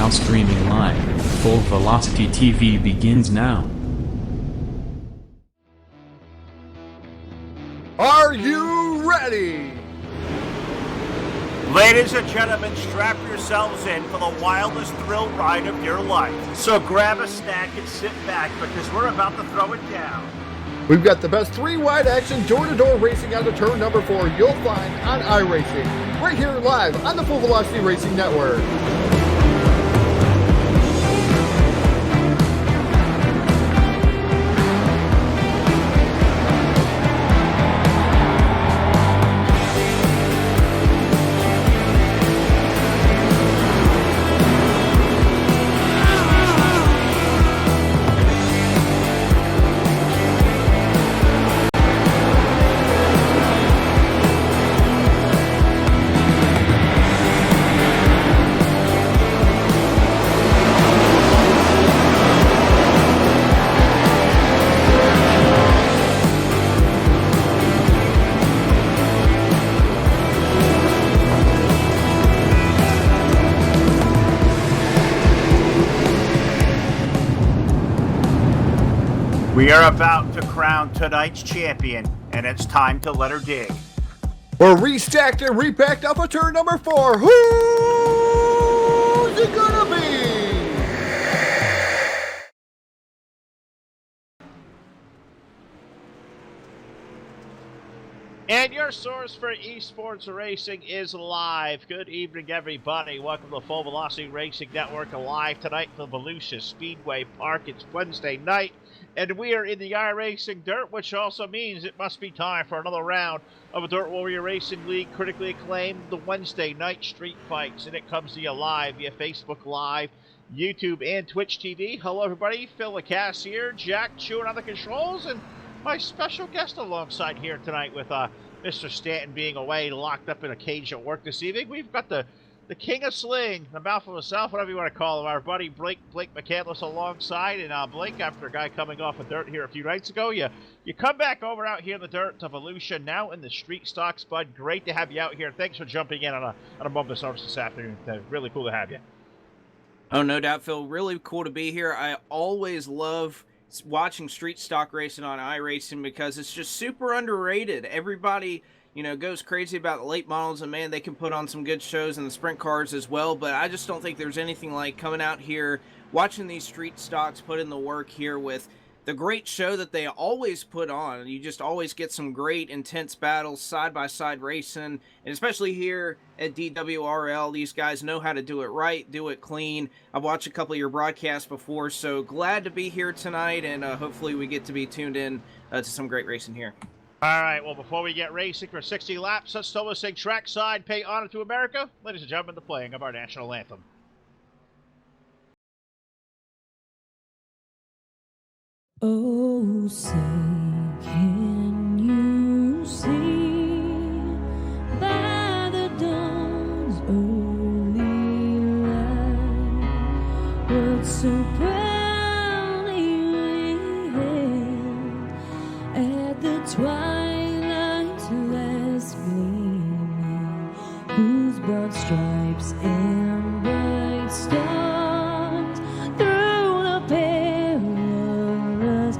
now streaming live. Full Velocity TV begins now. Are you ready? Ladies and gentlemen, strap yourselves in for the wildest thrill ride of your life. So grab a snack and sit back because we're about to throw it down. We've got the best three-wide action door-to-door racing on the turn number 4 you'll find on iRacing, right here live on the Full Velocity Racing Network. We are about to crown tonight's champion, and it's time to let her dig. We're restacked and repacked up for turn number 4. Who's it gonna be? And your source for esports racing is live. Good evening, everybody. Welcome to the Full Velocity Racing Network, live tonight from Volusia Speedway Park. It's Wednesday night, and we are in the iRacing Dirt, which also means it must be time for another round of a Dirt Warrior Racing League critically acclaimed the Wednesday night street fights. And it comes to you live via Facebook Live, YouTube, and Twitch TV. Hello, everybody. Phil LaCasse here. Jack chewing on the controls, and my special guest alongside here tonight with Mr. Stanton being away, locked up in a cage at work this evening. We've got the king of sling, the mouth of the south, whatever you want to call him, our buddy Blake McCandless alongside. And Blake, after a guy coming off of dirt here a few nights ago, you come back over out here in the dirt to Volusia, now in the street stocks, bud. Great to have you out here. Thanks for jumping in on a moment's notice this afternoon. Really cool to have you. Oh, no doubt, Phil. Really cool to be here. I always love watching street stock racing on iRacing because it's just super underrated. Everybody, goes crazy about the late models, and man, they can put on some good shows in the sprint cars as well, but I just don't think there's anything like coming out here, watching these street stocks put in the work here with the great show that they always put on. You just always get some great intense battles, side-by-side racing, and especially here at DWRL, these guys know how to do it right, do it clean. I've watched a couple of your broadcasts before, so glad to be here tonight, and hopefully we get to be tuned in to some great racing here. All right, well, before we get racing for 60 laps, let's still sing trackside, pay honor to America. Ladies and gentlemen, the playing of our national anthem. Oh, say, can you see by the dawn's early light what so proudly we hailed at the twilight's last gleaming, whose broad stripes and bright stars through the perilous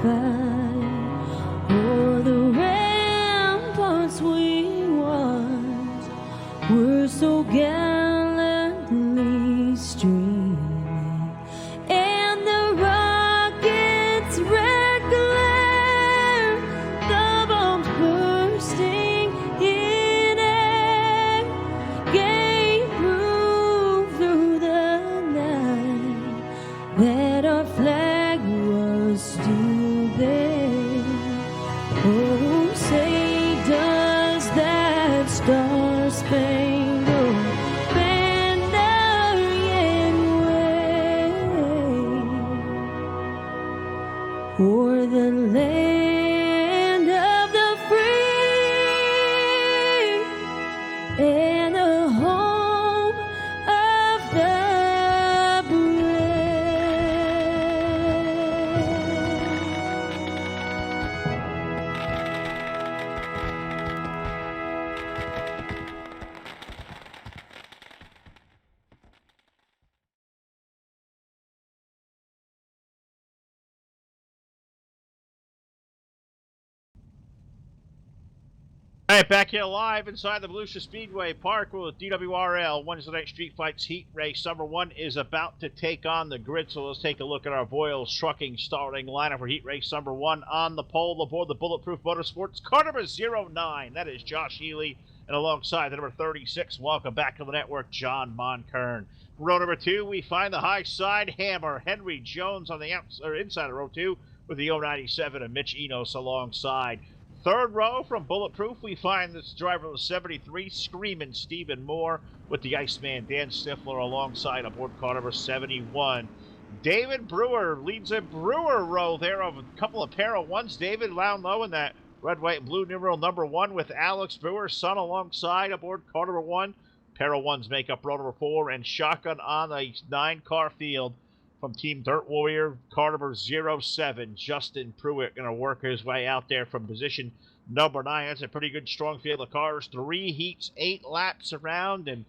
fight o'er the ramparts we once were so gallantly streaming, and the rockets' red glare, the bombs bursting in air, gave proof through the night that our flag was still there. Oh, say, does that star-spangled banner yet wave o'er the land of the free and the home of the All right, back here live inside the Volusia Speedway Park with DWRL Wednesday Night Street Fights Heat Race. Number 1 is about to take on the grid, so let's take a look at our Voiles Trucking starting lineup for Heat Race number 1. On the pole aboard the Bulletproof Motorsports, car number 09. That is Josh Healy, and alongside the number 36, welcome back to the network, John Monkern. Row number 2, we find the high side hammer, Henry Jones on the inside of row 2 with the 097 and Mitch Enos alongside. Third row from Bulletproof, we find this driver of the 73, Screaming Stephen Moore with the Iceman Dan Stifler alongside aboard car number 71. David Brewer leads a Brewer row there of a couple of pair of ones. David down low in that red, white, and blue numeral number 1 with Alex Brewer's son alongside aboard car number 1. Pair of ones make up row number 4, and shotgun on the 9-car field from Team Dirt Warrior, car number 07, Justin Pruitt going to work his way out there from position number 9. That's a pretty good, strong field of cars. 3 heats, 8 laps around. And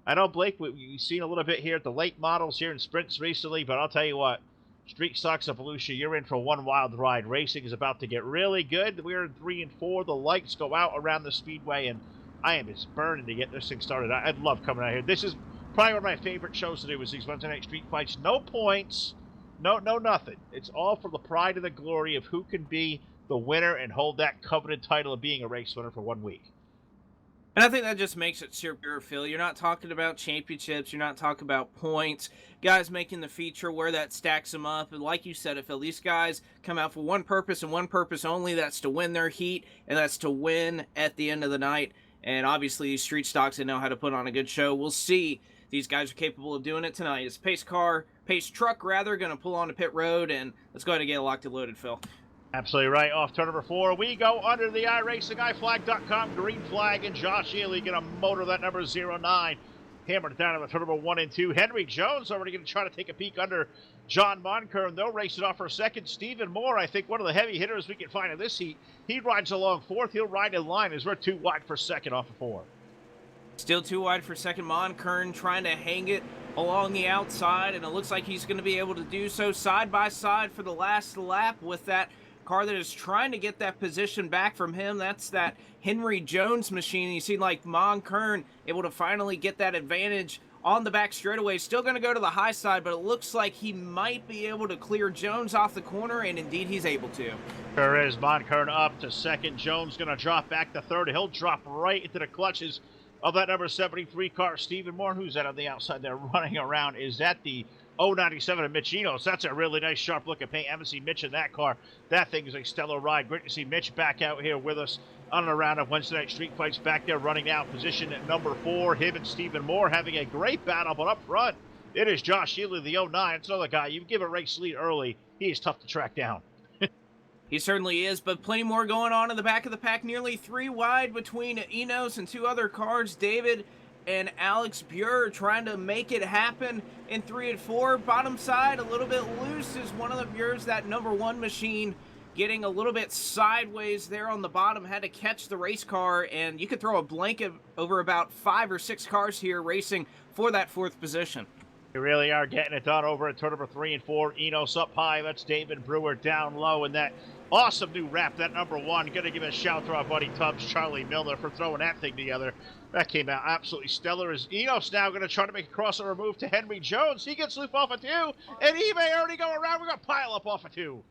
I know, Blake, we've seen a little bit here at the late models here in sprints recently, but I'll tell you what, Street Stocks of Volusia, you're in for one wild ride. Racing is about to get really good. We're in 3 and 4. The lights go out around the speedway, and I am just burning to get this thing started. I'd love coming out here. This is probably one of my favorite shows to do is these Wednesday night street fights. No points, no nothing. It's all for the pride and the glory of who can be the winner and hold that coveted title of being a race winner for 1 week. And I think that just makes it super, Phil. You're not talking about championships. You're not talking about points. Guys making the feature where that stacks them up. And like you said, Phil, these guys come out for one purpose and one purpose only. That's to win their heat, and that's to win at the end of the night. And obviously, these street stocks, they know how to put on a good show. We'll see. These guys are capable of doing it tonight. It's pace truck, going to pull onto pit road, and let's go ahead and get it locked and loaded, Phil. Absolutely right. Off turn number 4, we go under the iRacing, iFlag.com, green flag, and Josh Healy going to motor that number 09. Hammered down on the turn number 1 and 2. Henry Jones already going to try to take a peek under John Monkern. They'll race it off for a second. Stephen Moore, I think one of the heavy hitters we can find in this heat. He rides along 4th. He'll ride in line as we're 2 wide for second off of 4. Still 2 wide for second. Monkern trying to hang it along the outside, and it looks like he's going to be able to do so side by side for the last lap with that car that is trying to get that position back from him. That's that Henry Jones machine. You see like Monkern able to finally get that advantage on the back straightaway. Still going to go to the high side, but it looks like he might be able to clear Jones off the corner, and indeed he's able to. There is Monkern up to second. Jones going to drop back to third. He'll drop right into the clutches of that number 73 car, Stephen Moore. Who's that on the outside there running around? Is that the 097 of Mitch Enos? That's a really nice, sharp-looking paint. Haven't seen Mitch in that car. That thing is a stellar ride. Great to see Mitch back out here with us on and around of Wednesday Night Street Fights back there running out position at number 4. Him and Stephen Moore having a great battle, but up front, it is Josh Healy, the 09. It's another guy. You give a race lead early, he is tough to track down. He certainly is, but plenty more going on in the back of the pack. Nearly 3 wide between Enos and 2 other cars. David and Alex Buer trying to make it happen in 3 and 4. Bottom side a little bit loose is one of the Buers. That number 1 machine getting a little bit sideways there on the bottom. Had to catch the race car, and you could throw a blanket over about 5 or 6 cars here racing for that 4th position. You really are getting it done over at turn number 3 and 4. Enos up high. That's David Brewer down low. And that awesome new wrap, that number 1. Going to give a shout to our buddy Tubbs, Charlie Miller, for throwing that thing together. That came out absolutely stellar. As Enos now going to try to make a crossover move to Henry Jones. He gets loop off of 2. And he may already go around. We're going to pile up off of 2.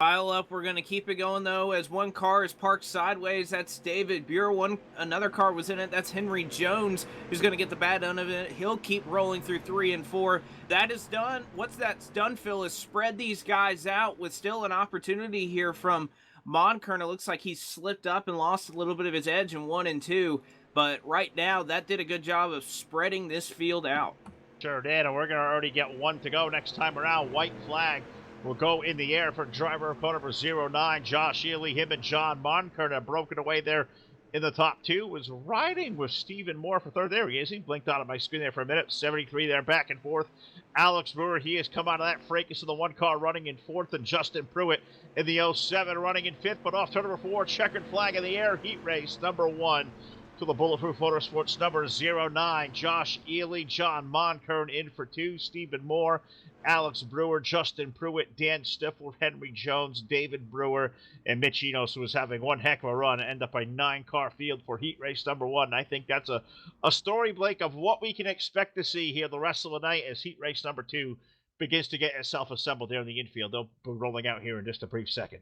Pile up. We're going to keep it going, though, as one car is parked sideways. That's David Buer. Another car was in it. That's Henry Jones, who's going to get the bad end of it. He'll keep rolling through 3 and 4. That is done. What's that's done, Phil, is spread these guys out with still an opportunity here from Monkern. It looks like he slipped up and lost a little bit of his edge in 1 and 2. But right now, that did a good job of spreading this field out. Sure did, and we're going to already get 1 to go next time around. White flag will go in the air for driver opponent number 09, Josh Healy. Him and John Monkern have broken away there in the top 2. Was riding with Stephen Moore for 3rd. There he is. He blinked out of my screen there for a minute. 73 there, back and forth. Alex Brewer, he has come out of that fracas of the 1 car running in 4th, and Justin Pruitt in the 07 running in 5th. But off turn number 4, checkered flag in the air, heat race number 1. to the Bulletproof Motorsports number 09. Josh Ely, John Monkern in for 2. Stephen Moore, Alex Brewer, Justin Pruitt, Dan Stifler, Henry Jones, David Brewer, and Mitch Enos, who was having one heck of a run and end up a 9-car field for heat race number 1. I think that's a story, Blake, of what we can expect to see here the rest of the night as heat race number 2 begins to get itself assembled there in the infield. They'll be rolling out here in just a brief second.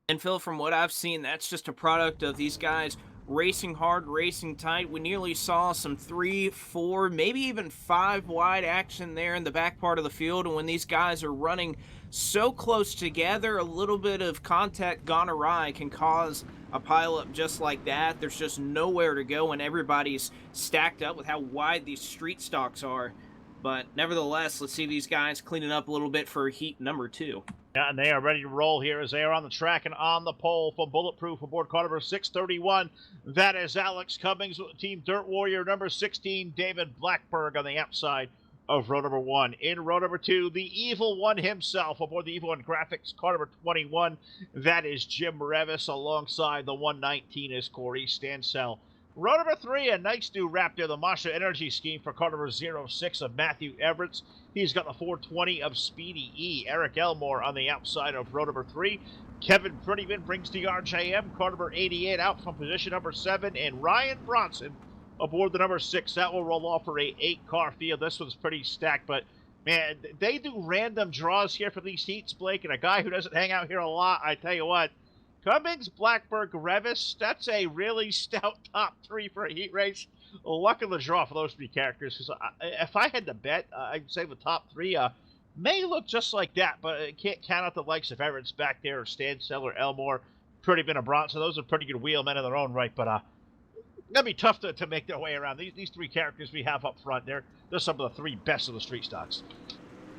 And Phil, from what I've seen, that's just a product of these guys racing hard, racing tight. We nearly saw some 3, 4, maybe even 5 wide action there in the back part of the field. And when these guys are running so close together, a little bit of contact gone awry can cause a pileup just like that. There's just nowhere to go, and everybody's stacked up with how wide these street stocks are. But nevertheless, let's see these guys cleaning up a little bit for heat number 2. Yeah, and they are ready to roll here as they are on the track and on the pole from Bulletproof aboard car number 631. That is Alex Cummings with Team Dirt Warrior number 16, David Blackberg on the outside of row number 1. In row number 2, the Evil One himself aboard the Evil One Graphics car number 21. That is Jim Revis. Alongside the 119 is Corey Stansell. Row number 3, a nice new wrap there, the Masha Energy Scheme for car number 06 of Matthew Everett. He's got the 420 of Speedy E. Eric Elmore on the outside of row number 3. Kevin Prettyman brings the RJM, car number 88 out from position number 7. And Ryan Bronson aboard the number 6. That will roll off for a 8-car field. This one's pretty stacked, but man, they do random draws here for these heats, Blake. And a guy who doesn't hang out here a lot, I tell you what, Cummings, Blackberg, Revis, that's a really stout top 3 for a heat race. Luck of the draw for those 3 characters. Because if I had to bet, I'd say the top 3 may look just like that, but I can't count out the likes of Everett's back there, or Stansell, or Elmore, Prettyman, or Bronson. Those are pretty good wheelmen in their own right, but that'd be tough to make their way around. These 3 characters we have up front, they're some of the 3 best of the street stocks.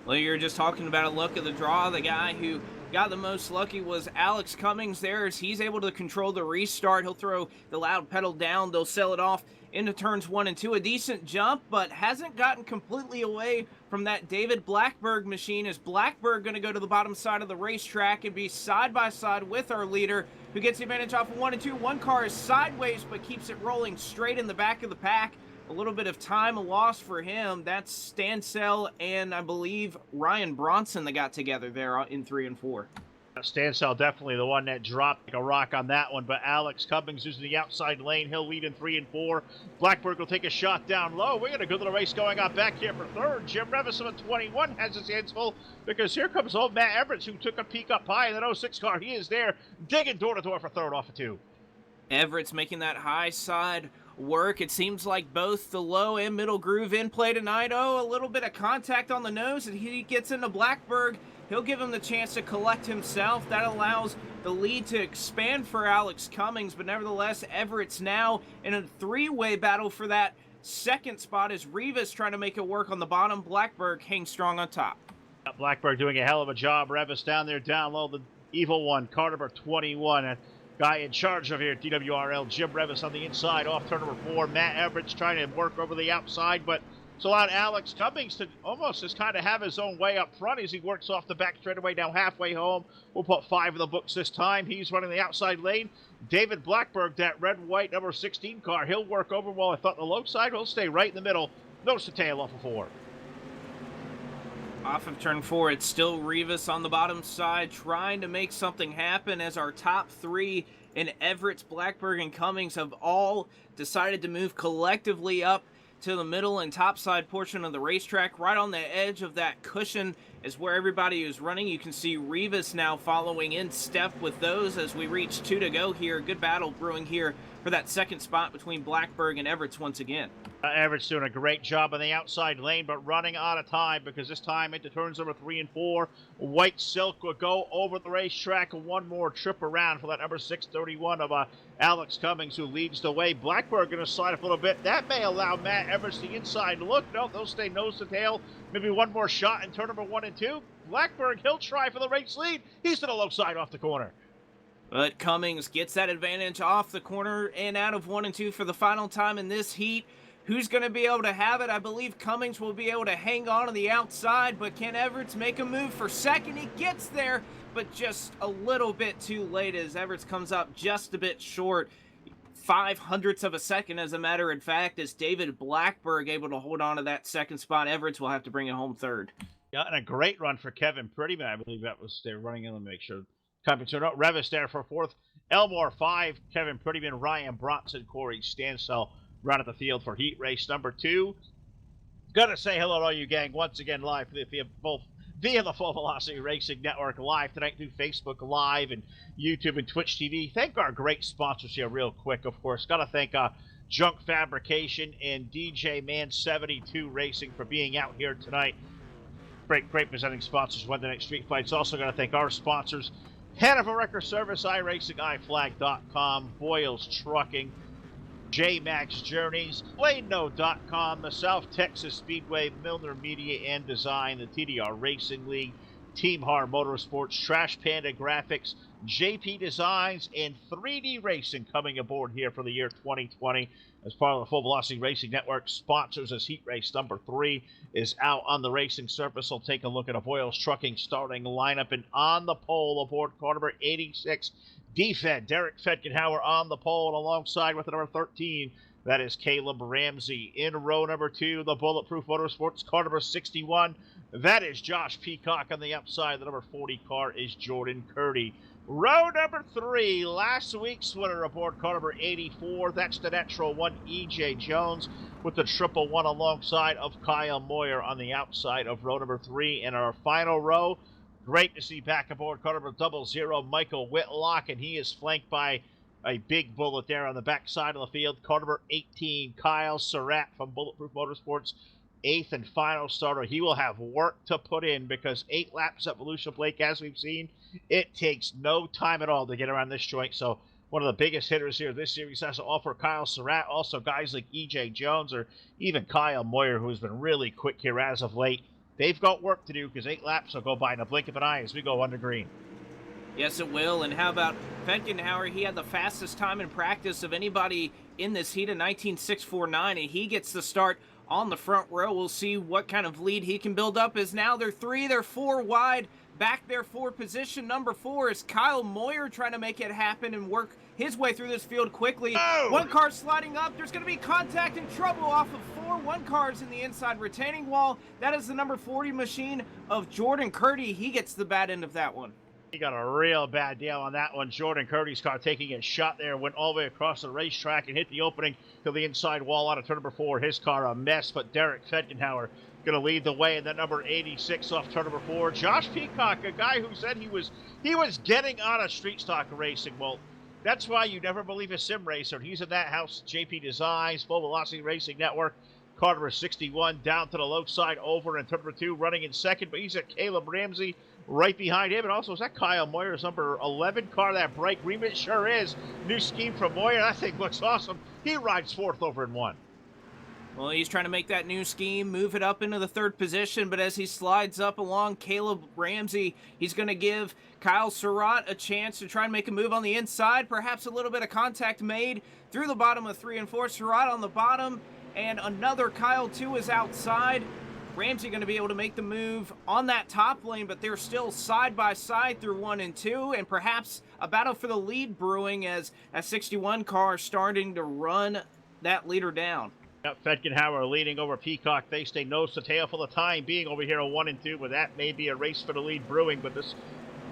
Well, you're just talking about a luck of the draw. The guy who got the most lucky was Alex Cummings there, as he's able to control the restart. He'll throw the loud pedal down. They'll sell it off into turns 1 and 2. A decent jump, but hasn't gotten completely away from that David Blackberg machine. Is Blackberg going to go to the bottom side of the racetrack and be side by side with our leader, who gets the advantage off of 1 and 2. One car is sideways, but keeps it rolling straight in the back of the pack. A little bit of time lost for him. That's Stansell and I believe Ryan Bronson that got together there in 3 and 4. Stansell definitely the one that dropped like a rock on that one, but Alex Cummings using the outside lane. He'll lead in 3 and 4. Blackberg will take a shot down low. We're going to go to the race going on back here for 3rd. Jim Revis on 21 has his hands full because here comes old Matt Everett, who took a peek up high in that 06 car. He is there digging door to door for 3rd off of 2. Everett's making that high side work. It seems like both the low and middle groove in play tonight. Oh, a little bit of contact on the nose, and he gets into Blackberg. He'll give him the chance to collect himself. That allows the lead to expand for Alex Cummings, but nevertheless, Everett's now in a 3-way battle for that 2nd spot as Rivas trying to make it work on the bottom. Blackberg hangs strong on top. Blackberg doing a hell of a job. Revis down there down low. The Evil One, car number 21. Guy in charge of here at DWRL, Jim Revis on the inside, off turn number 4. Matt Everett's trying to work over the outside, but it's allowed Alex Cummings to almost just kind of have his own way up front as he works off the back straightaway now halfway home. We'll put 5 in the books this time. He's running the outside lane. David Blackberg, that red-white number 16 car, he'll work over. Well, I thought the low side will stay right in the middle. Nose to tail off of 4. Off of turn 4, it's still Rivas on the bottom side trying to make something happen as our top 3 in Everett's, Blackberg, and Cummings have all decided to move collectively up to the middle and top side portion of the racetrack. Right on the edge of that cushion is where everybody is running. You can see Rivas now following in step with those as we reach 2 to go here. Good battle brewing here for that 2nd spot between Blackberg and Everett's once again. Everett's doing a great job on the outside lane, but running out of time because this time into turns number 3 and 4. White Silk will go over the racetrack. One more trip around for that number 631 of Alex Cummings, who leads the way. Blackberg going to slide up a little bit. That may allow Matt Everett the inside look. No, they'll stay nose to tail. Maybe one more shot in turn number 1 and 2. Blackberg, he'll try for the race lead. He's to the low side off the corner. But Cummings gets that advantage off the corner and out of 1 and 2 for the final time in this heat. Who's going to be able to have it? I believe Cummings will be able to hang on the outside, but can Everett make a move for 2nd? He gets there, but just a little bit too late as Everett comes up just a bit short. 0.05 of a second, as a matter of fact, as David Blackberg able to hold on to that second spot. Everett will have to bring it home third. Yeah, and a great run for Kevin Prettyman. I believe that was they're running in. Let me make sure. Company out. Revis there for fourth. Elmore 5. Kevin Prettyman, Ryan Bronson, Corey Stansell run at the field for heat race number 2. Gotta say hello to all you gang once again live via the Full Velocity Racing Network live tonight through Facebook Live and YouTube and Twitch TV. Thank our great sponsors here real quick, of course. Gotta thank Junk Fabrication and DJMan 72 Racing for being out here tonight. Great presenting sponsors Wednesday Night Street Fights. Also gotta thank our sponsors, Hanover Record Service, iRacing, iFlag.com, Boyles Trucking, J-Max Journeys, Bladeno.com, the South Texas Speedway, Milner Media and Design, the TDR Racing League, Team Har Motorsports, Trash Panda Graphics, JP Designs, and 3D Racing coming aboard here for the year 2020 as part of the Full Velocity Racing Network sponsors as heat race number 3 is out on the racing surface. We'll take a look at a Boyles Trucking starting lineup, and on the pole aboard car number 86, DFed, Derek Fedgenhauer on the pole, and alongside with the number 13, that is Caleb Ramsey. In row number 2, the Bulletproof Motorsports car number 61, that is Josh Peacock. On the outside, the number 40 car is Jordan Curdy. Row number 3, last week's winner aboard car number 84, that's the Natural 1 EJ Jones with the 111 alongside of Kyle Moyer on the outside of row number 3. In our final row, great to see back aboard car number 00 Michael Whitlock, and he is flanked by a big bullet there on the back side of the field. Car number 18, Kyle Surratt from Bulletproof Motorsports, 8th and final starter. He will have work to put in because 8 laps at Volusia Blake, as we've seen, it takes no time at all to get around this joint. So one of the biggest hitters here this series has to offer Kyle Surratt. Also guys like EJ Jones or even Kyle Moyer, who's been really quick here as of late. They've got work to do because 8 laps will go by in a blink of an eye as we go under green. Yes, it will. And how about Fedgenhauer? He had the fastest time in practice of anybody in this heat of 19.649, and he gets the start on the front row. We'll see what kind of lead he can build up, as now they're 3, they're 4 wide. Back there for position number 4 is Kyle Moyer trying to make it happen and work his way through this field quickly. Oh! One car sliding up. There's going to be contact and trouble off of 4. One car's in the inside retaining wall. That is the number 40 machine of Jordan Curdy. He gets the bad end of that one. He got a real bad deal on that one. Jordan Curdy's car taking a shot there, went all the way across the racetrack and hit the opening to the inside wall out of turn number 4. His car a mess, but Derek Fedgenhauer going to lead the way in that number 86 off turn number 4. Josh Peacock, a guy who said he was getting out of street stock racing. Well, that's why you never believe a sim racer. He's in that house, JP Designs, Full Velocity Racing Network. Car number 61 down to the low side over, and turn number 2 running in second, but he's at Caleb Ramsey right behind him. And also, is that Kyle Moyer's number 11 car, that bright green? It sure is. New scheme from Moyer. That thing looks awesome. He rides 4th over in 1. Well, he's trying to make that new scheme, move it up into the 3rd position, but as he slides up along Caleb Ramsey, he's going to give Kyle Surratt a chance to try and make a move on the inside. Perhaps a little bit of contact made through the bottom of 3 and 4. Surratt on the bottom, and another Kyle 2 is outside. Ramsey going to be able to make the move on that top lane, but they're still side by side through 1 and 2, and perhaps a battle for the lead brewing as a 61 car starting to run that leader down. Yep, Fedgenhauer leading over Peacock. They stay nose to tail for the time being over here on 1 and 2, but that may be a race for the lead brewing. But this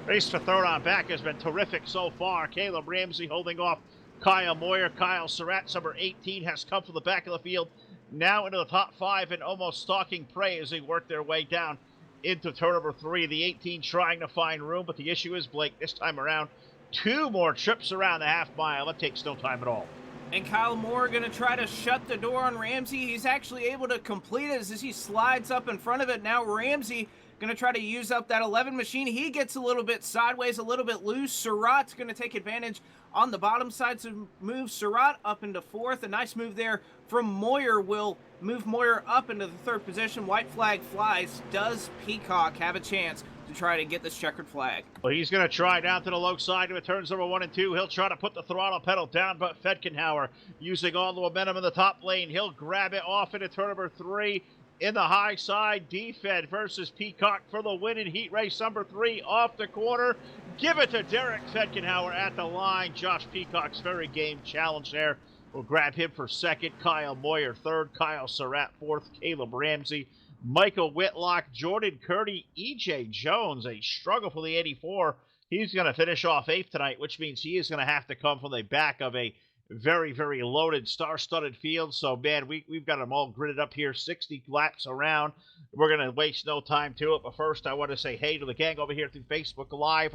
race for third on back has been terrific so far. Caleb Ramsey holding off Kyle Moyer. Kyle Surratt, number 18, has come from the back of the field, now into the top 5 and almost stalking prey as they work their way down into turn number 3. The 18 trying to find room, but the issue is, Blake, this time around, 2 more trips around the half mile. It takes no time at all. And Kyle Moore going to try to shut the door on Ramsey. He's actually able to complete it as he slides up in front of it. Now Ramsey going to try to use up that 11 machine. He gets a little bit sideways, a little bit loose. Surratt's going to take advantage on the bottom side to move Surratt up into 4th. A nice move there from Moyer will move Moyer up into the 3rd position. White flag flies. Does Peacock have a chance to try to get this checkered flag? Well, he's going to try down to the low side of turns number 1 and 2. He'll try to put the throttle pedal down, but Fedgenhauer using all the momentum in the top lane. He'll grab it off into turn number 3. In the high side, Defed versus Peacock for the win in heat race number 3 off the corner. Give it to Derek Fetkenhauer at the line. Josh Peacock's very game challenge there. We'll grab him for second. Kyle Moyer third. Kyle Surratt fourth. Caleb Ramsey. Michael Whitlock. Jordan Curdy. E.J. Jones. A struggle for the 84. He's going to finish off 8th tonight, which means he is going to have to come from the back of a very, very loaded, star-studded field. So, man, we've got them all gridded up here, 60 laps around. We're going to waste no time to it. But first, I want to say hey to the gang over here through Facebook Live.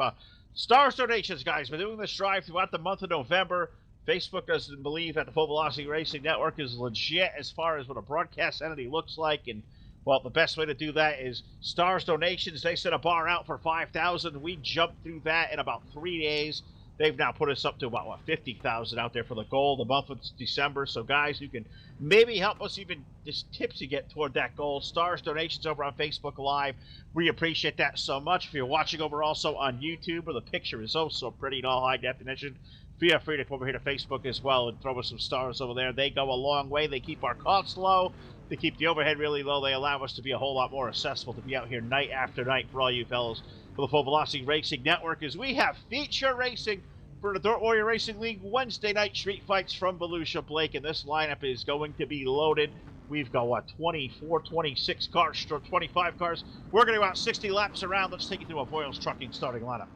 Stars donations, guys. We're doing this drive throughout the month of November. Facebook doesn't believe that the Full Velocity Racing Network is legit as far as what a broadcast entity looks like. And, well, the best way to do that is Stars donations. They set a bar out for $5,000. We jumped through that in about 3 days. They've now put us up to about, 50,000 out there for the goal. The month of December. So, guys, you can maybe help us even just tips to get toward that goal. Stars donations over on Facebook Live. We appreciate that so much. If you're watching over also on YouTube, where the picture is oh so pretty in all high definition, feel free to come over here to Facebook as well and throw us some stars over there. They go a long way. They keep our costs low. They keep the overhead really low. They allow us to be a whole lot more accessible to be out here night after night for all you fellows for the Full Velocity Racing Network, as we have feature racing for the Dirt Warrior Racing League Wednesday night street fights from Volusia, Blake, and this lineup is going to be loaded. We've got, 24, 26 cars, 25 cars. We're going to go out 60 laps around. Let's take you through a Boyles Trucking starting lineup.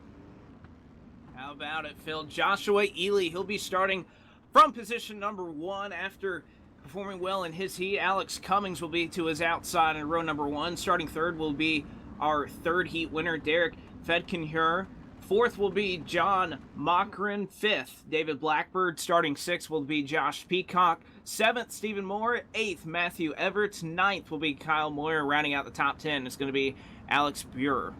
How about it, Phil? Joshua Ely, he'll be starting from position number 1 after performing well in his heat. Alex Cummings will be to his outside in row number 1. Starting third will be our third heat winner, Derek Fetkenhauer. Fourth will be John Mockren. Fifth, David Blackbird. Starting sixth will be Josh Peacock. Seventh, Stephen Moore. Eighth, Matthew Everts. Ninth will be Kyle Moyer. Rounding out the top 10 is going to be Alex Buer.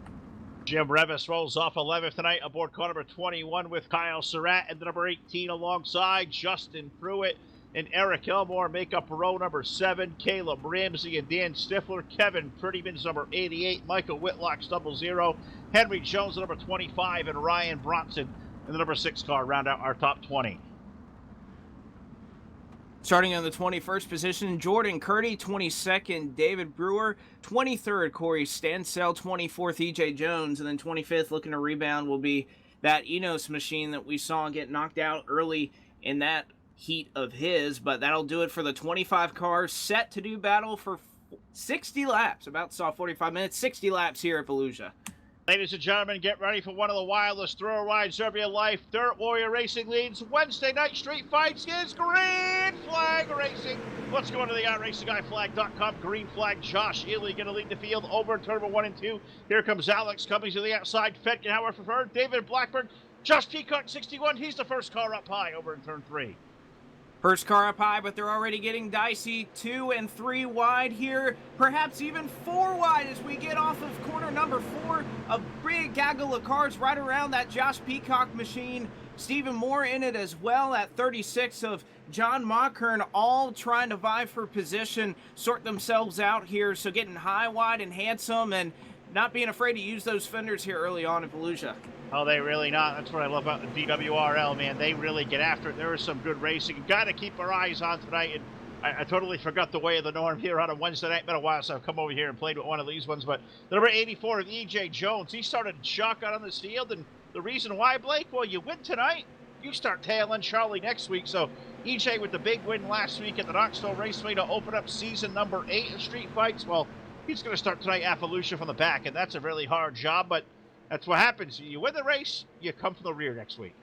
Jim Revis rolls off 11th tonight aboard car number 21 with Kyle Surratt, and the number 18 alongside Justin Pruitt and Eric Elmore make up row number 7. Caleb Ramsey and Dan Stifler. Kevin Prettyman's number 88. Michael Whitlock's 00. Henry Jones, the number 25. And Ryan Bronson in the number 6 car round out our top 20. Starting in the 21st position, Jordan Curdy. 22nd, David Brewer. 23rd, Corey Stansell. 24th, E.J. Jones. And then 25th, looking to rebound, will be that Enos machine that we saw get knocked out early in that heat of his. But that'll do it for the 25 cars set to do battle for 60 laps. About saw 45 minutes, 60 laps here at Volusia. Ladies and gentlemen, get ready for one of the wildest thrill rides of your life. Dirt Warrior Racing leads Wednesday night street fights is Green Flag Racing. Let's go into the iRacingGuyFlag.com. Green Flag, Josh Ely going to lead the field over turn number 1 and 2. Here comes Alex Cummings to the outside. Fetkenhauer for third. David Blackburn. Josh Peacock, 61. He's the first car up high over in turn 3. First car up high, but they're already getting dicey. 2 and 3 wide here, perhaps even 4 wide as we get off of corner number 4. A big gaggle of cars right around that Josh Peacock machine. Stephen Moore in it as well at 36 of John Mockern, all trying to vie for position, sort themselves out here. So getting high, wide, and handsome, and not being afraid to use those fenders here early on in Volusia. Oh, they really not. That's what I love about the DWRL, man. They really get after it. There is some good racing. You've got to keep our eyes on tonight. And I totally forgot the way of the norm here on a Wednesday night. Been a while since I've come over here and played with one of these ones. But the number 84 of E.J. Jones, he started shotgun on this field. And the reason why, Blake, well, you win tonight, you start tailing Charlie next week. So E.J. with the big win last week at the Knoxville Raceway to open up season number 8 of Street Fights. Well, he's going to start tonight at Volusia from the back. And that's a really hard job, but that's what happens. You win the race, you come from the rear next week.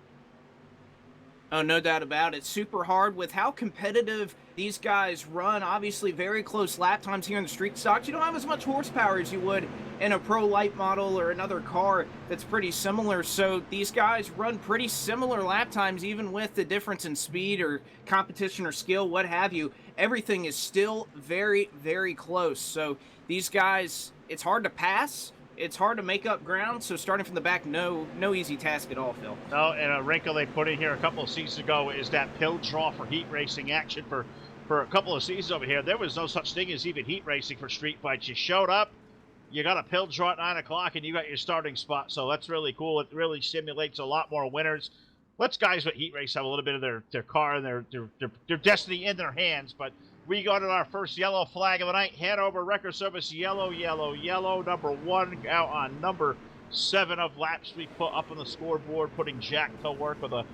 Oh, no doubt about it. Super hard with how competitive these guys run. Obviously, very close lap times here in the street stocks. You don't have as much horsepower as you would in a pro light model or another car that's pretty similar. So these guys run pretty similar lap times, even with the difference in speed or competition or skill, what have you. Everything is still very, very close. So these guys, it's hard to pass. It's hard to make up ground, so starting from the back, no easy task at all, Phil. No, and a wrinkle they put in here a couple of seasons ago is that pill draw for heat racing action for a couple of seasons over here. There was no such thing as even heat racing for street fights. You showed up, you got a pill draw at 9 o'clock, and you got your starting spot, so that's really cool. It really simulates a lot more winners. Lets guys with heat race have a little bit of their car and their destiny in their hands, but We got our first yellow flag of the night. Hanover Record Service, yellow, yellow, yellow. Number 1 out on number 7 of laps we put up on the scoreboard, putting Jack to work with a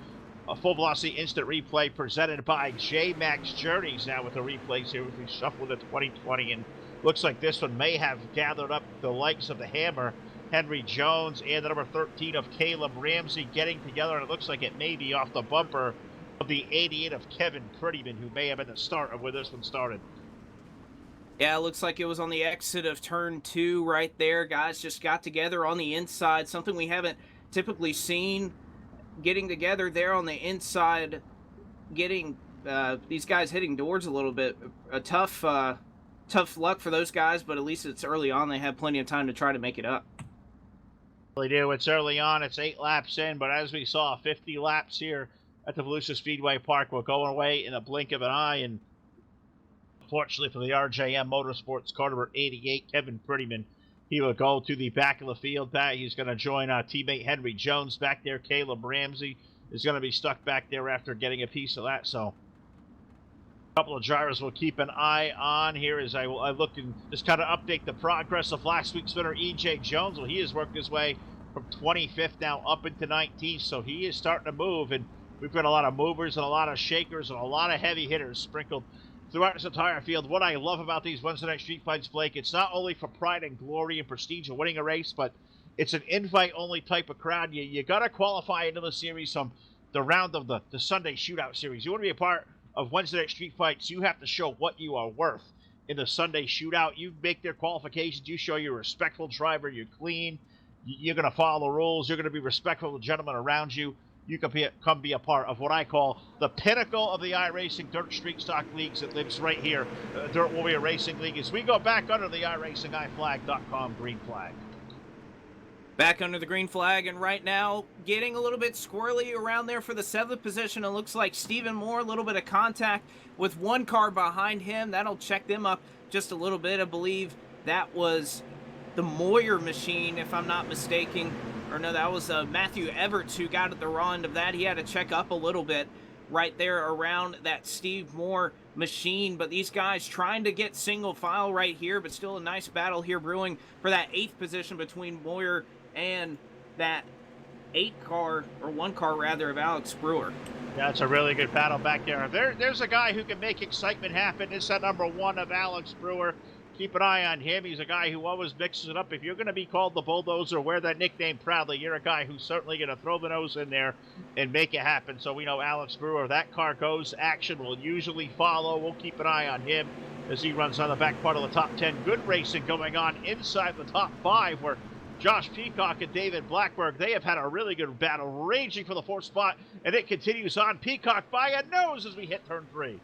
full velocity instant replay presented by J-Max Journeys now with the replays here as we shuffle to 2020. And looks like this one may have gathered up the likes of the Hammer, Henry Jones, and the number 13 of Caleb Ramsey getting together. And it looks like it may be off the bumper of the 88 of Kevin Prettyman, who may have been the start of where this one started. Yeah, it looks like it was on the exit of turn 2 right there. Guys just got together on the inside, something we haven't typically seen. Getting together there on the inside, getting these guys hitting doors a little bit. A tough luck for those guys, but at least it's early on. They have plenty of time to try to make it up. They do. It's early on. It's 8 laps in, but as we saw, 50 laps here at the Volusia Speedway Park. We're going away in a blink of an eye, and fortunately for the RJM Motorsports car number 88, Kevin Prettyman, he will go to the back of the field. He's going to join teammate Henry Jones back there. Caleb Ramsey is going to be stuck back there after getting a piece of that. So a couple of drivers will keep an eye on here as I look and just kind of update the progress of last week's winner, E.J. Jones. Well, he has worked his way from 25th now up into 19th, so he is starting to move. And we've got a lot of movers and a lot of shakers and a lot of heavy hitters sprinkled throughout this entire field. What I love about these Wednesday night street fights, Blake, it's not only for pride and glory and prestige of winning a race, but it's an invite-only type of crowd. You got to qualify into the series from the round of the Sunday Shootout Series. You want to be a part of Wednesday night street fights, you have to show what you are worth in the Sunday Shootout. You make their qualifications. You show you're a respectful driver. You're clean. You're going to follow the rules. You're going to be respectful of the gentlemen around you. You can come be a part of what I call the pinnacle of the iRacing Dirt Street Stock Leagues that lives right here, Dirt Warrior Racing League, as we go back under the iRacingIFlag.com green flag. Back under the green flag, and right now getting a little bit squirrely around there for the 7th position. It looks like Stephen Moore, a little bit of contact with one car behind him. That'll check them up just a little bit. I believe that was the Moyer machine, if I'm not mistaken. Or no, that was Matthew Everts who got at the raw end of that. He had to check up a little bit right there around that Steve Moore machine. But these guys trying to get single file right here, but still a nice battle here brewing for that 8th position between Moyer and that 8 car, or 1 car rather, of Alex Brewer. That's a really good battle back there. There's a guy who can make excitement happen. It's that number 1 of Alex Brewer. Keep an eye on him. He's a guy who always mixes it up. If you're going to be called the Bulldozer, wear that nickname proudly. You're a guy who's certainly going to throw the nose in there and make it happen. So we know Alex Brewer, that car goes, action will usually follow. We'll keep an eye on him as he runs on the back part of the top 10. Good racing going on inside the top 5 where Josh Peacock and David Blackberg, they have had a really good battle raging for the 4th spot, and it continues on. Peacock by a nose as we hit turn 3.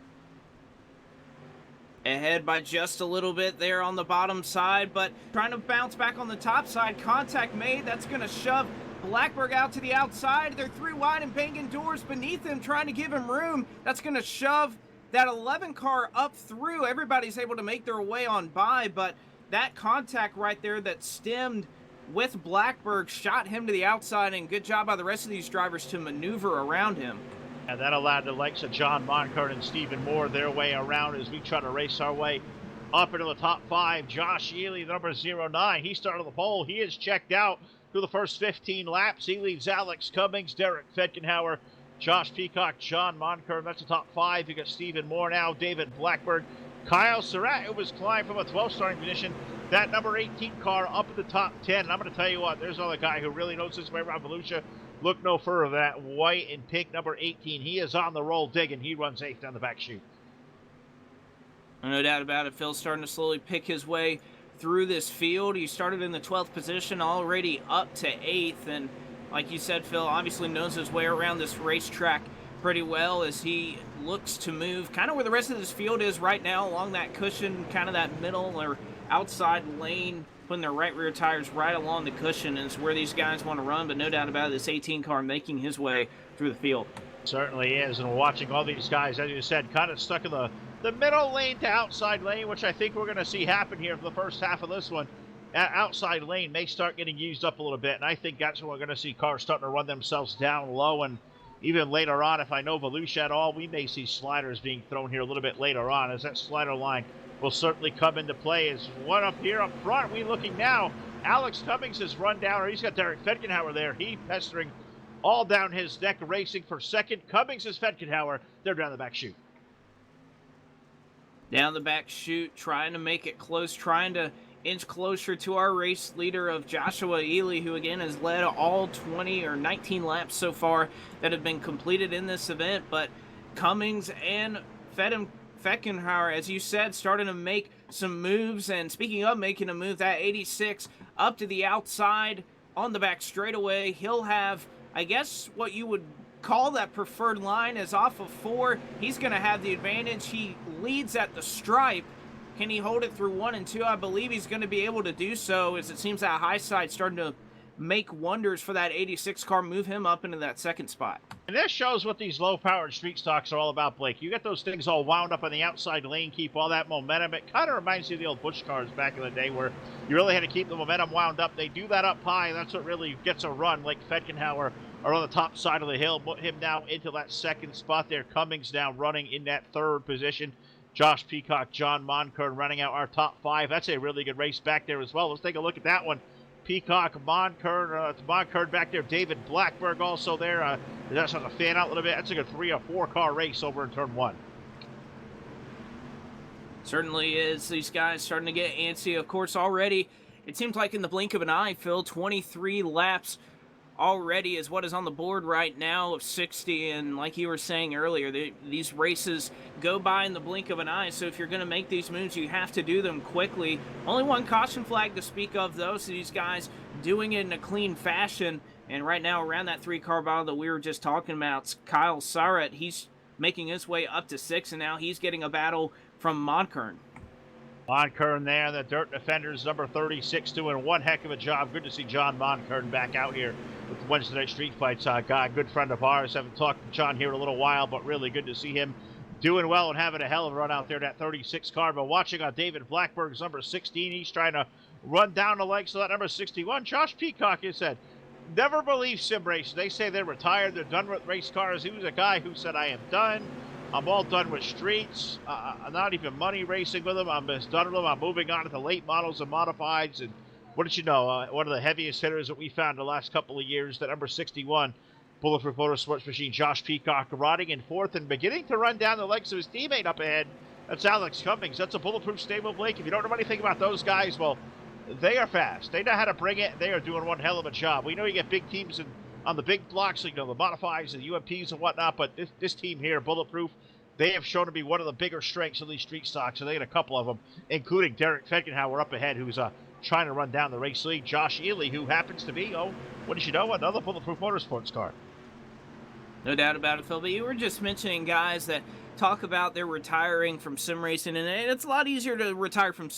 Ahead by just a little bit there on the bottom side, but trying to bounce back on the top side. Contact made. That's going to shove Blackberg out to the outside. They're 3 wide and banging doors beneath him, trying to give him room. That's going to shove that 11 car up through. Everybody's able to make their way on by, but that contact right there that stemmed with Blackberg shot him to the outside, and good job by the rest of these drivers to maneuver around him. And that allowed the likes of John Moncur and Stephen Moore their way around as we try to race our way up into the top 5. Josh Ely, number 09, he started the pole. He is checked out through the first 15 laps. He leads Alex Cummings, Derek Fetkenhauer, Josh Peacock, John Moncur. That's the top 5. You got Stephen Moore now, David Blackberg, Kyle Surratt, who was climbed from a 12th starting position. That number 18 car up in the top 10. And I'm going to tell you what, there's another guy who really knows his way around Volusia. Look no further than that white and pink number 18. He is on the roll digging. He runs 8th down the back chute. No doubt about it. Phil's starting to slowly pick his way through this field. He started in the 12th position, already up to 8th. And like you said, Phil obviously knows his way around this racetrack pretty well as he looks to move kind of where the rest of this field is right now, along that cushion, kind of that middle or outside lane, putting their right rear tires right along the cushion is where these guys want to run. But no doubt about it, this 18 car making his way through the field. Certainly is, and we're watching all these guys, as you said, kind of stuck in the middle lane to outside lane, which I think we're going to see happen here for the first half of this one. That outside lane may start getting used up a little bit, and I think that's when we're going to see cars starting to run themselves down low. And even later on, if I know Volusia at all, we may see sliders being thrown here a little bit later on, as that slider line will certainly come into play. As one up here up front, we looking now. Alex Cummings has run down, or he's got Derek Fetkenhauer there. He pestering all down his deck, racing for second. Cummings is Fetkenhauer. They're down the back chute. Down the back chute, trying to make it close, trying to inch closer to our race leader of Joshua Ely, who again has led all 20 or 19 laps so far that have been completed in this event. But Cummings and Fetkenhauer, as you said, starting to make some moves. And speaking of making a move, that 86 up to the outside on the back straightaway. He'll have, I guess, what you would call that preferred line is off of 4. He's going to have the advantage. He leads at the stripe. Can he hold it through 1 and 2? I believe he's going to be able to do so, as it seems that high side starting to make wonders for that 86 car, move him up into that second spot. And this shows what these low-powered street stocks are all about, Blake. You get those things all wound up on the outside lane, keep all that momentum. It kind of reminds you of the old Busch cars back in the day where you really had to keep the momentum wound up. They do that up high, and that's what really gets a run, like Fetkenhauer are on the top side of the hill. Put him now into that second spot there. Cummings now running in that third position. Josh Peacock, John Monkern running out our top 5. That's a really good race back there as well. Let's take a look at that one. Peacock, Monkern back there. David Blackberg also there. That's to fan out a little bit. That's like a 3 or 4 car race over in turn 1. Certainly is. These guys starting to get antsy. Of course, already, it seems like in the blink of an eye, Phil, 23 laps already is what is on the board right now of 60. And like you were saying earlier, these races go by in the blink of an eye. So if you're going to make these moves, you have to do them quickly. Only one caution flag to speak of, though. So these guys doing it in a clean fashion. And right now, around that 3-car battle that we were just talking about, Kyle Sarrett, he's making his way up to 6, and now he's getting a battle from Monkern. Monkern there, the Dirt Defenders, number 36, doing one heck of a job. Good to see John Monkern back out here with the Wednesday Night Street Fights guy, good friend of ours. Haven't talked to John here in a little while, but really good to see him doing well and having a hell of a run out there, that 36 car. But watching David Blackberg's number 16, he's trying to run down the legs of that number 61. Josh Peacock, he said, never believe sim racing. They say they're retired, they're done with race cars. He was a guy who said, I am done. I'm all done with streets. I'm not even money racing with them. I'm just done with them. I'm moving on to the late models and modifieds. And what did you know? One of the heaviest hitters that we found the last couple of years, that number 61, Bulletproof Motorsports machine, Josh Peacock, riding in 4th and beginning to run down the legs of his teammate up ahead. That's Alex Cummings. That's a Bulletproof stable, Blake. If you don't know anything about those guys, well, they are fast. They know how to bring it. They are doing one hell of a job. We know you get big teams on the big blocks, you know, the modifieds and the UMPs and whatnot, but this team here, Bulletproof, they have shown to be one of the bigger strengths of these street stocks, and they had a couple of them, including Derek Fetkenhauer up ahead, who's trying to run down the race lead. Josh Ely, who happens to be, what did you know, another Bulletproof Motorsports car. No doubt about it, Phil. But you were just mentioning guys that talk about they're retiring from sim racing, and it's a lot easier to retire from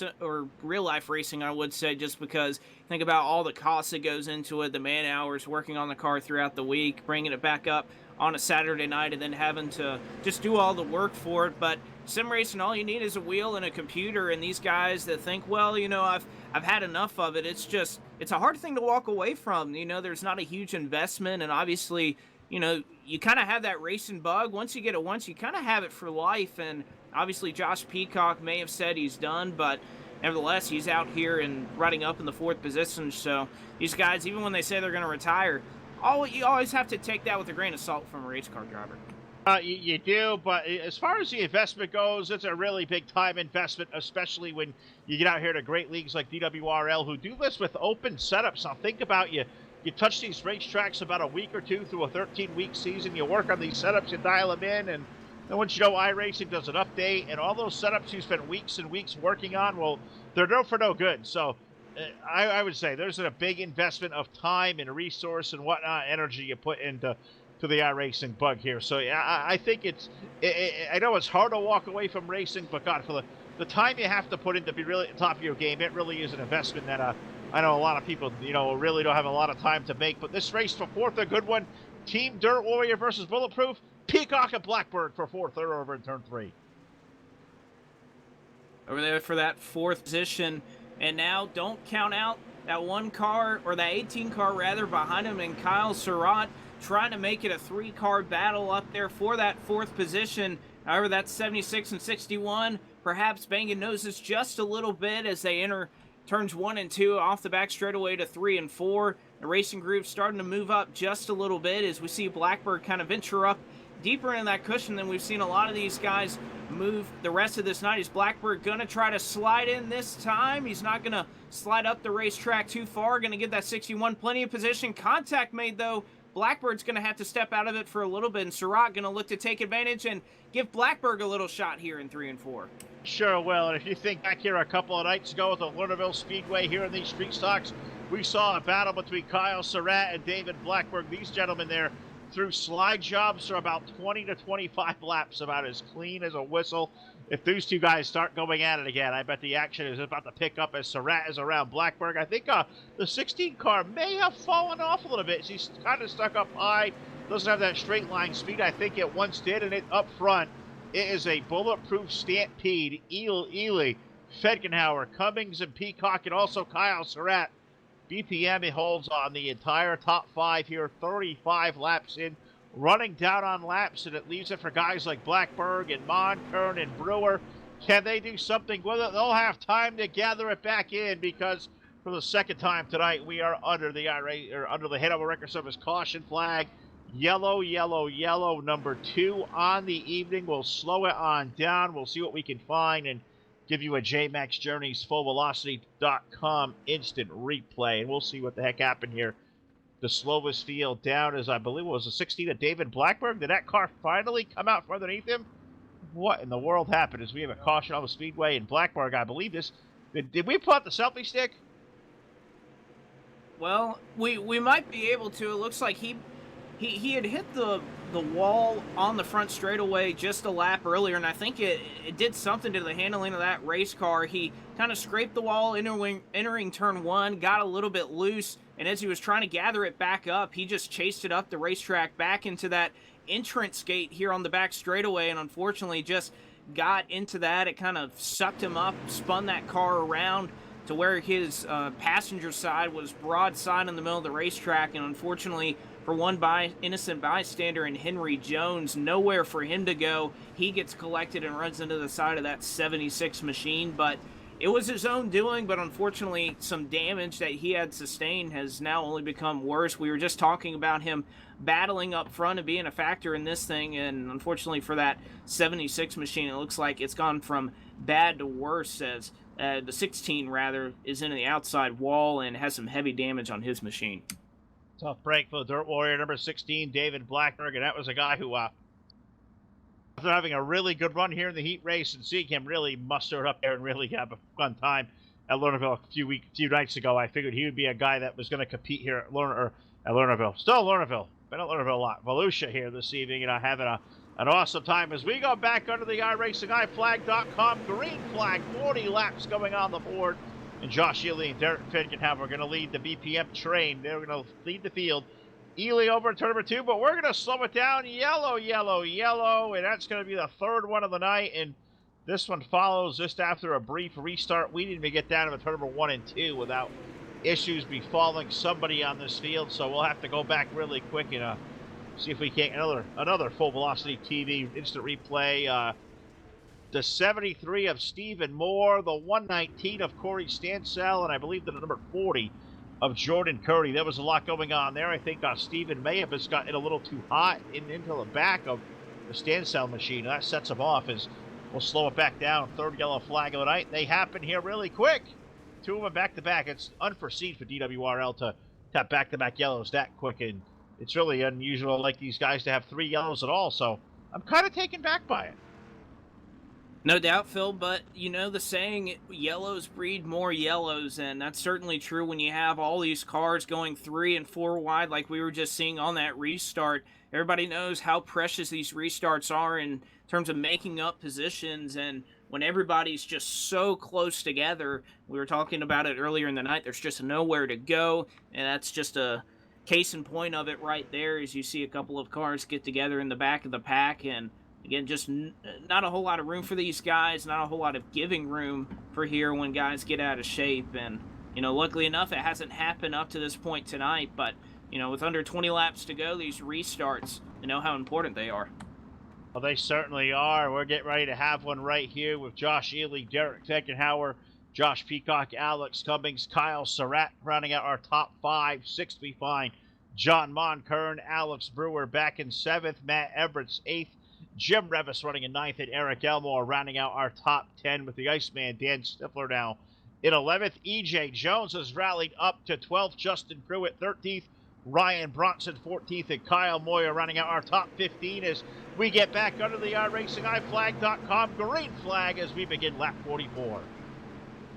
real life racing, I would say, just because think about all the costs that goes into it, the man hours working on the car throughout the week, bringing it back up on a Saturday night, and then having to just do all the work for it. But sim racing, all you need is a wheel and a computer, and these guys that think, well, you know, I've had enough of it. It's a hard thing to walk away from. You know, there's not a huge investment, and obviously, you know, you kind of have that racing bug. Once you get it once, you kind of have it for life. And obviously Josh Peacock may have said he's done, but nevertheless, he's out here and riding up in the 4th position. So these guys, even when they say they're going to retire, you always have to take that with a grain of salt from a race car driver. You do, but as far as the investment goes, it's a really big time investment, especially when you get out here to great leagues like DWRL, who do this with open setups. Now think about you touch these racetracks about a week or two through a 13-week season. You work on these setups, you dial them in, and then once you know iRacing does an update, and all those setups you spent weeks and weeks working on, well, they're no for no good. So I would say there's a big investment of time and resource and whatnot, energy you put into the iRacing bug here. So I think I know it's hard to walk away from racing, but God, for the time you have to put in to be really at the top of your game, it really is an investment that I know a lot of people, you know, really don't have a lot of time to make. But this race for 4th, a good one. Team Dirt Warrior versus Bulletproof. Peacock and Blackberg for 4th. They're over in turn 3. Over there for that 4th position. And now don't count out that 1 car, or that 18 car rather, behind him, and Kyle Surratt trying to make it a 3-car battle up there for that 4th position. However, that's 76 and 61 perhaps banging noses just a little bit as they enter turns 1 and 2 off the back straightaway to 3 and 4. The racing group starting to move up just a little bit as we see Blackbird kind of venture up deeper in that cushion than we've seen a lot of these guys move the rest of this night. Is Blackbird going to try to slide in this time? He's not going to slide up the racetrack too far. Going to get that 61. Plenty of position. Contact made, though. Blackbird's going to have to step out of it for a little bit, and Surratt going to look to take advantage and give Blackbird a little shot here in 3 and 4. Sure will. And if you think back here a couple of nights ago at the Lernerville Speedway here in these street stocks, we saw a battle between Kyle Surratt and David Blackbird. These gentlemen there through slide jobs for about 20 to 25 laps, about as clean as a whistle. If those two guys start going at it again, I bet the action is about to pick up as Surratt is around Blackbird. I think the 16 car may have fallen off a little bit. She's kind of stuck up high, doesn't have that straight line speed I think it once did, and it up front, it is a bulletproof stampede. Ely, Fedgenhauer, Cummings, and Peacock, and also Kyle Surratt. BPM, it holds on the entire top 5 here, 35 laps in, running down on laps, and it leaves it for guys like Blackberg and Monkern and Brewer. Can they do something with it? They'll have time to gather it back in, because for the second time tonight, we are under the under the Hanover Record Service caution flag. Yellow, yellow, yellow, number 2 on the evening. We'll slow it on down. We'll see what we can find and give you a JMax Journeys FullVelocity.com instant replay, and we'll see what the heck happened here. The slowest field down is, I believe it was a 16 of David Blackberg. Did that car finally come out from underneath him? What in the world happened? As we have a caution on the speedway, and Blackberg, I believe this. Did we pull out the selfie stick? Well, we might be able to. It looks like he had hit the wall on the front straightaway just a lap earlier, and I think it did something to the handling of that race car. He kind of scraped the wall entering turn 1, got a little bit loose, and as he was trying to gather it back up, he just chased it up the racetrack back into that entrance gate here on the back straightaway, and unfortunately just got into that. It kind of sucked him up, spun that car around to where his passenger side was broadside in the middle of the racetrack, and unfortunately for one innocent bystander in Henry Jones, nowhere for him to go. He gets collected and runs into the side of that 76 machine, but it was his own doing. But unfortunately, some damage that he had sustained has now only become worse. We were just talking about him battling up front and being a factor in this thing, and unfortunately for that 76 machine, it looks like it's gone from bad to worse, as the 16 rather is into the outside wall and has some heavy damage on his machine. Tough break for the Dirt Warrior, number 16, David Blackberg, and that was a guy who, after having a really good run here in the heat race and seeing him really muster it up there and really have a fun time at Lernerville a few nights ago, I figured he would be a guy that was going to compete here at Lernerville. Still Lernerville. Been at Lernerville a lot. Volusia here this evening, and having an awesome time as we go back under the iRacingIFlag.com green flag. 40 laps going on the board. And Josh Ely and Derek Fedgenhauer are going to lead the BPM train. They're going to lead the field. Ely over turn number 2, but we're going to slow it down. Yellow, yellow, yellow, and that's going to be the 3rd one of the night. And this one follows just after a brief restart. We didn't even get down to turn number 1 and 2 without issues befalling somebody on this field. So we'll have to go back really quick and see if we can't another Full Velocity TV instant replay. The 73 of Stephen Moore, the 119 of Corey Stansell, and I believe the number 40 of Jordan Curdy. There was a lot going on there. I think Stephen may have just gotten a little too hot into the back of the Stansell machine. That sets him off as we'll slow it back down. 3rd yellow flag of the night. They happen here really quick. 2 of them back-to-back. It's unforeseen for DWRL to have back-to-back yellows that quick, and it's really unusual like these guys to have 3 yellows at all, so I'm kind of taken back by it. No doubt, Phil, but you know the saying, yellows breed more yellows, and that's certainly true when you have all these cars going 3 and 4 wide like we were just seeing on that restart. Everybody knows how precious these restarts are in terms of making up positions, and when everybody's just so close together, we were talking about it earlier in the night, there's just nowhere to go, and that's just a case in point of it right there as you see a couple of cars get together in the back of the pack, and again, just not a whole lot of room for these guys, not a whole lot of giving room for here when guys get out of shape. And, you know, luckily enough, it hasn't happened up to this point tonight, but you know, with under 20 laps to go, these restarts, you know how important they are. Well, they certainly are. We're getting ready to have one right here with Josh Ely, Derek Feckenhauer, Josh Peacock, Alex Cummings, Kyle Surratt rounding out our top 5. 6th we find John Monkern, Alex Brewer back in 7th, Matt Everett's 8th, Jim Revis running in 9th, and Eric Elmore rounding out our top 10 with the Iceman Dan Stifler now in 11th. EJ Jones has rallied up to 12th, Justin Pruitt 13th, Ryan Bronson 14th, and Kyle Moyer running out our top 15 as we get back under the iRacingIFlag.com green flag as we begin lap 44.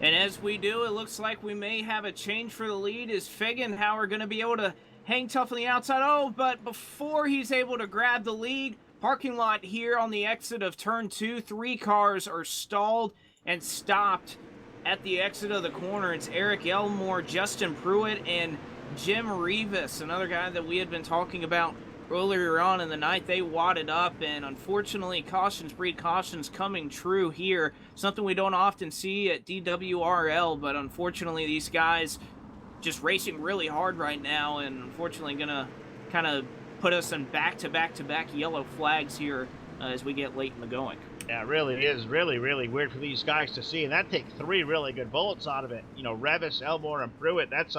And as we do, it looks like we may have a change for the lead. Is Feckenhauer going to be able to hang tough on the outside? Oh, but before he's able to grab the lead, parking lot here on the exit of turn 2, 3 cars are stalled and stopped at the exit of the corner. It's Eric Elmore, Justin Pruitt, and Jim Revis, another guy that we had been talking about earlier on in the night. They wadded up, and unfortunately, cautions breed cautions coming true here. Something we don't often see at DWRL, but unfortunately, these guys just racing really hard right now, and unfortunately going to kind of put us in back-to-back-to-back yellow flags here as we get late in the going. Yeah, it really is really weird for these guys to see, and that takes 3 really good bullets out of it. You know, Revis, Elmore, and Pruitt, that's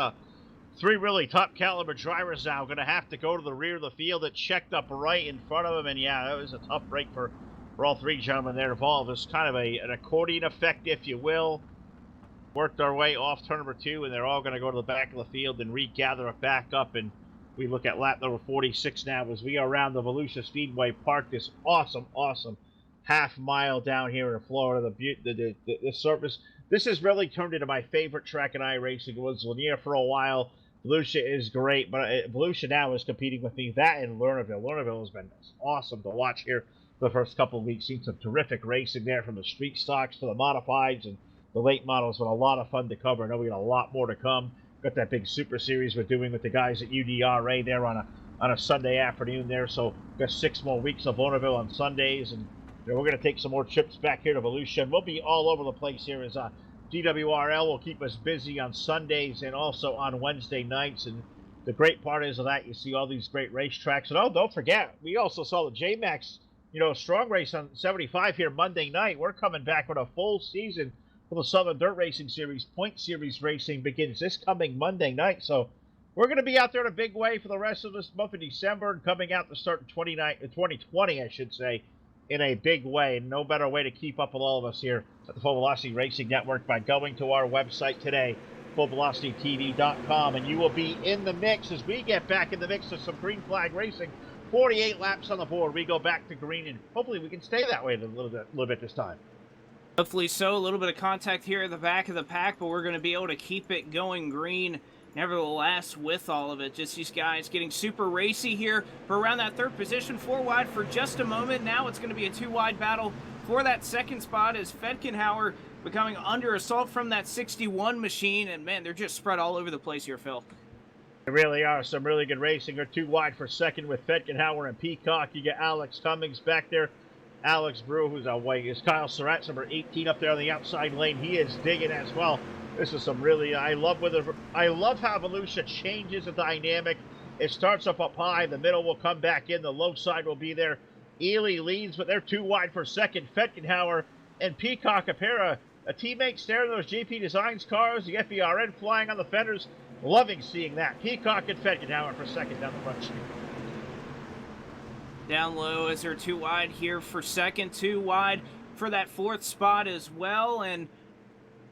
3 really top caliber drivers now going to have to go to the rear of the field. It checked up right in front of them, and yeah, that was a tough break for all 3 gentlemen there involved. It's kind of an accordion effect, if you will. Worked our way off turn number 2, and they're all going to go to the back of the field and regather it back up. And we look at lap number 46 now as we are around the Volusia Speedway Park, this awesome half mile down here in Florida. The surface, this has really turned into my favorite track in iRacing. It was Lanier for a while. Volusia is great, but Volusia now is competing with me. That and Lernerville. Lernerville has been awesome to watch here the first couple of weeks. Seen some terrific racing there, from the street stocks to the modifieds and the late models. Been a lot of fun to cover. I know we got a lot more to come. Got that big super series we're doing with the guys at UDRA there on a Sunday afternoon there. So got 6 more weeks of Lernerville on Sundays, and we're going to take some more trips back here to Volusia, and we'll be all over the place here as DWRL will keep us busy on Sundays and also on Wednesday nights. And the great part is of that, you see all these great racetracks. And oh, don't forget, we also saw the JMax, strong race on 75 here Monday night. We're coming back with a full season for the Southern Dirt Racing Series. Point Series racing begins this coming Monday night. So we're going to be out there in a big way for the rest of this month of December, and coming out to start 2020, I should say, in a big way. No better way to keep up with all of us here at the Full Velocity Racing Network by going to our website today, fullvelocitytv.com, and you will be in the mix as we get back in the mix of some green flag racing. 48 laps on the board. We go back to green, and hopefully we can stay that way a little bit this time. Hopefully so. A little bit of contact here at the back of the pack, but we're going to be able to keep it going green nevertheless with all of it. Just these guys getting super racy here for around that 3rd position. 4 wide for just a moment. Now it's going to be a 2 wide battle for that 2nd spot as Feckenhauer becoming under assault from that 61 machine. And man, they're just spread all over the place here, Phil. There really are some really good racing. They're 2 wide for 2nd with Feckenhauer and Peacock. You get Alex Cummings back there. Alex Brew, who's away, is Kyle Surratt, number 18 up there on the outside lane. He is digging as well. This is some really, I love how Volusia changes the dynamic. It starts up high, the middle will come back in, the low side will be there. Ely leads, but they're 2 wide for 2nd. Feckenhauer and Peacock, a pair of teammates there in those GP Designs cars, the FERN flying on the fenders. Loving seeing that. Peacock and Feckenhauer for 2nd down the front street. Down low as they're 2 wide here for 2nd, 2 wide for that 4th spot as well, and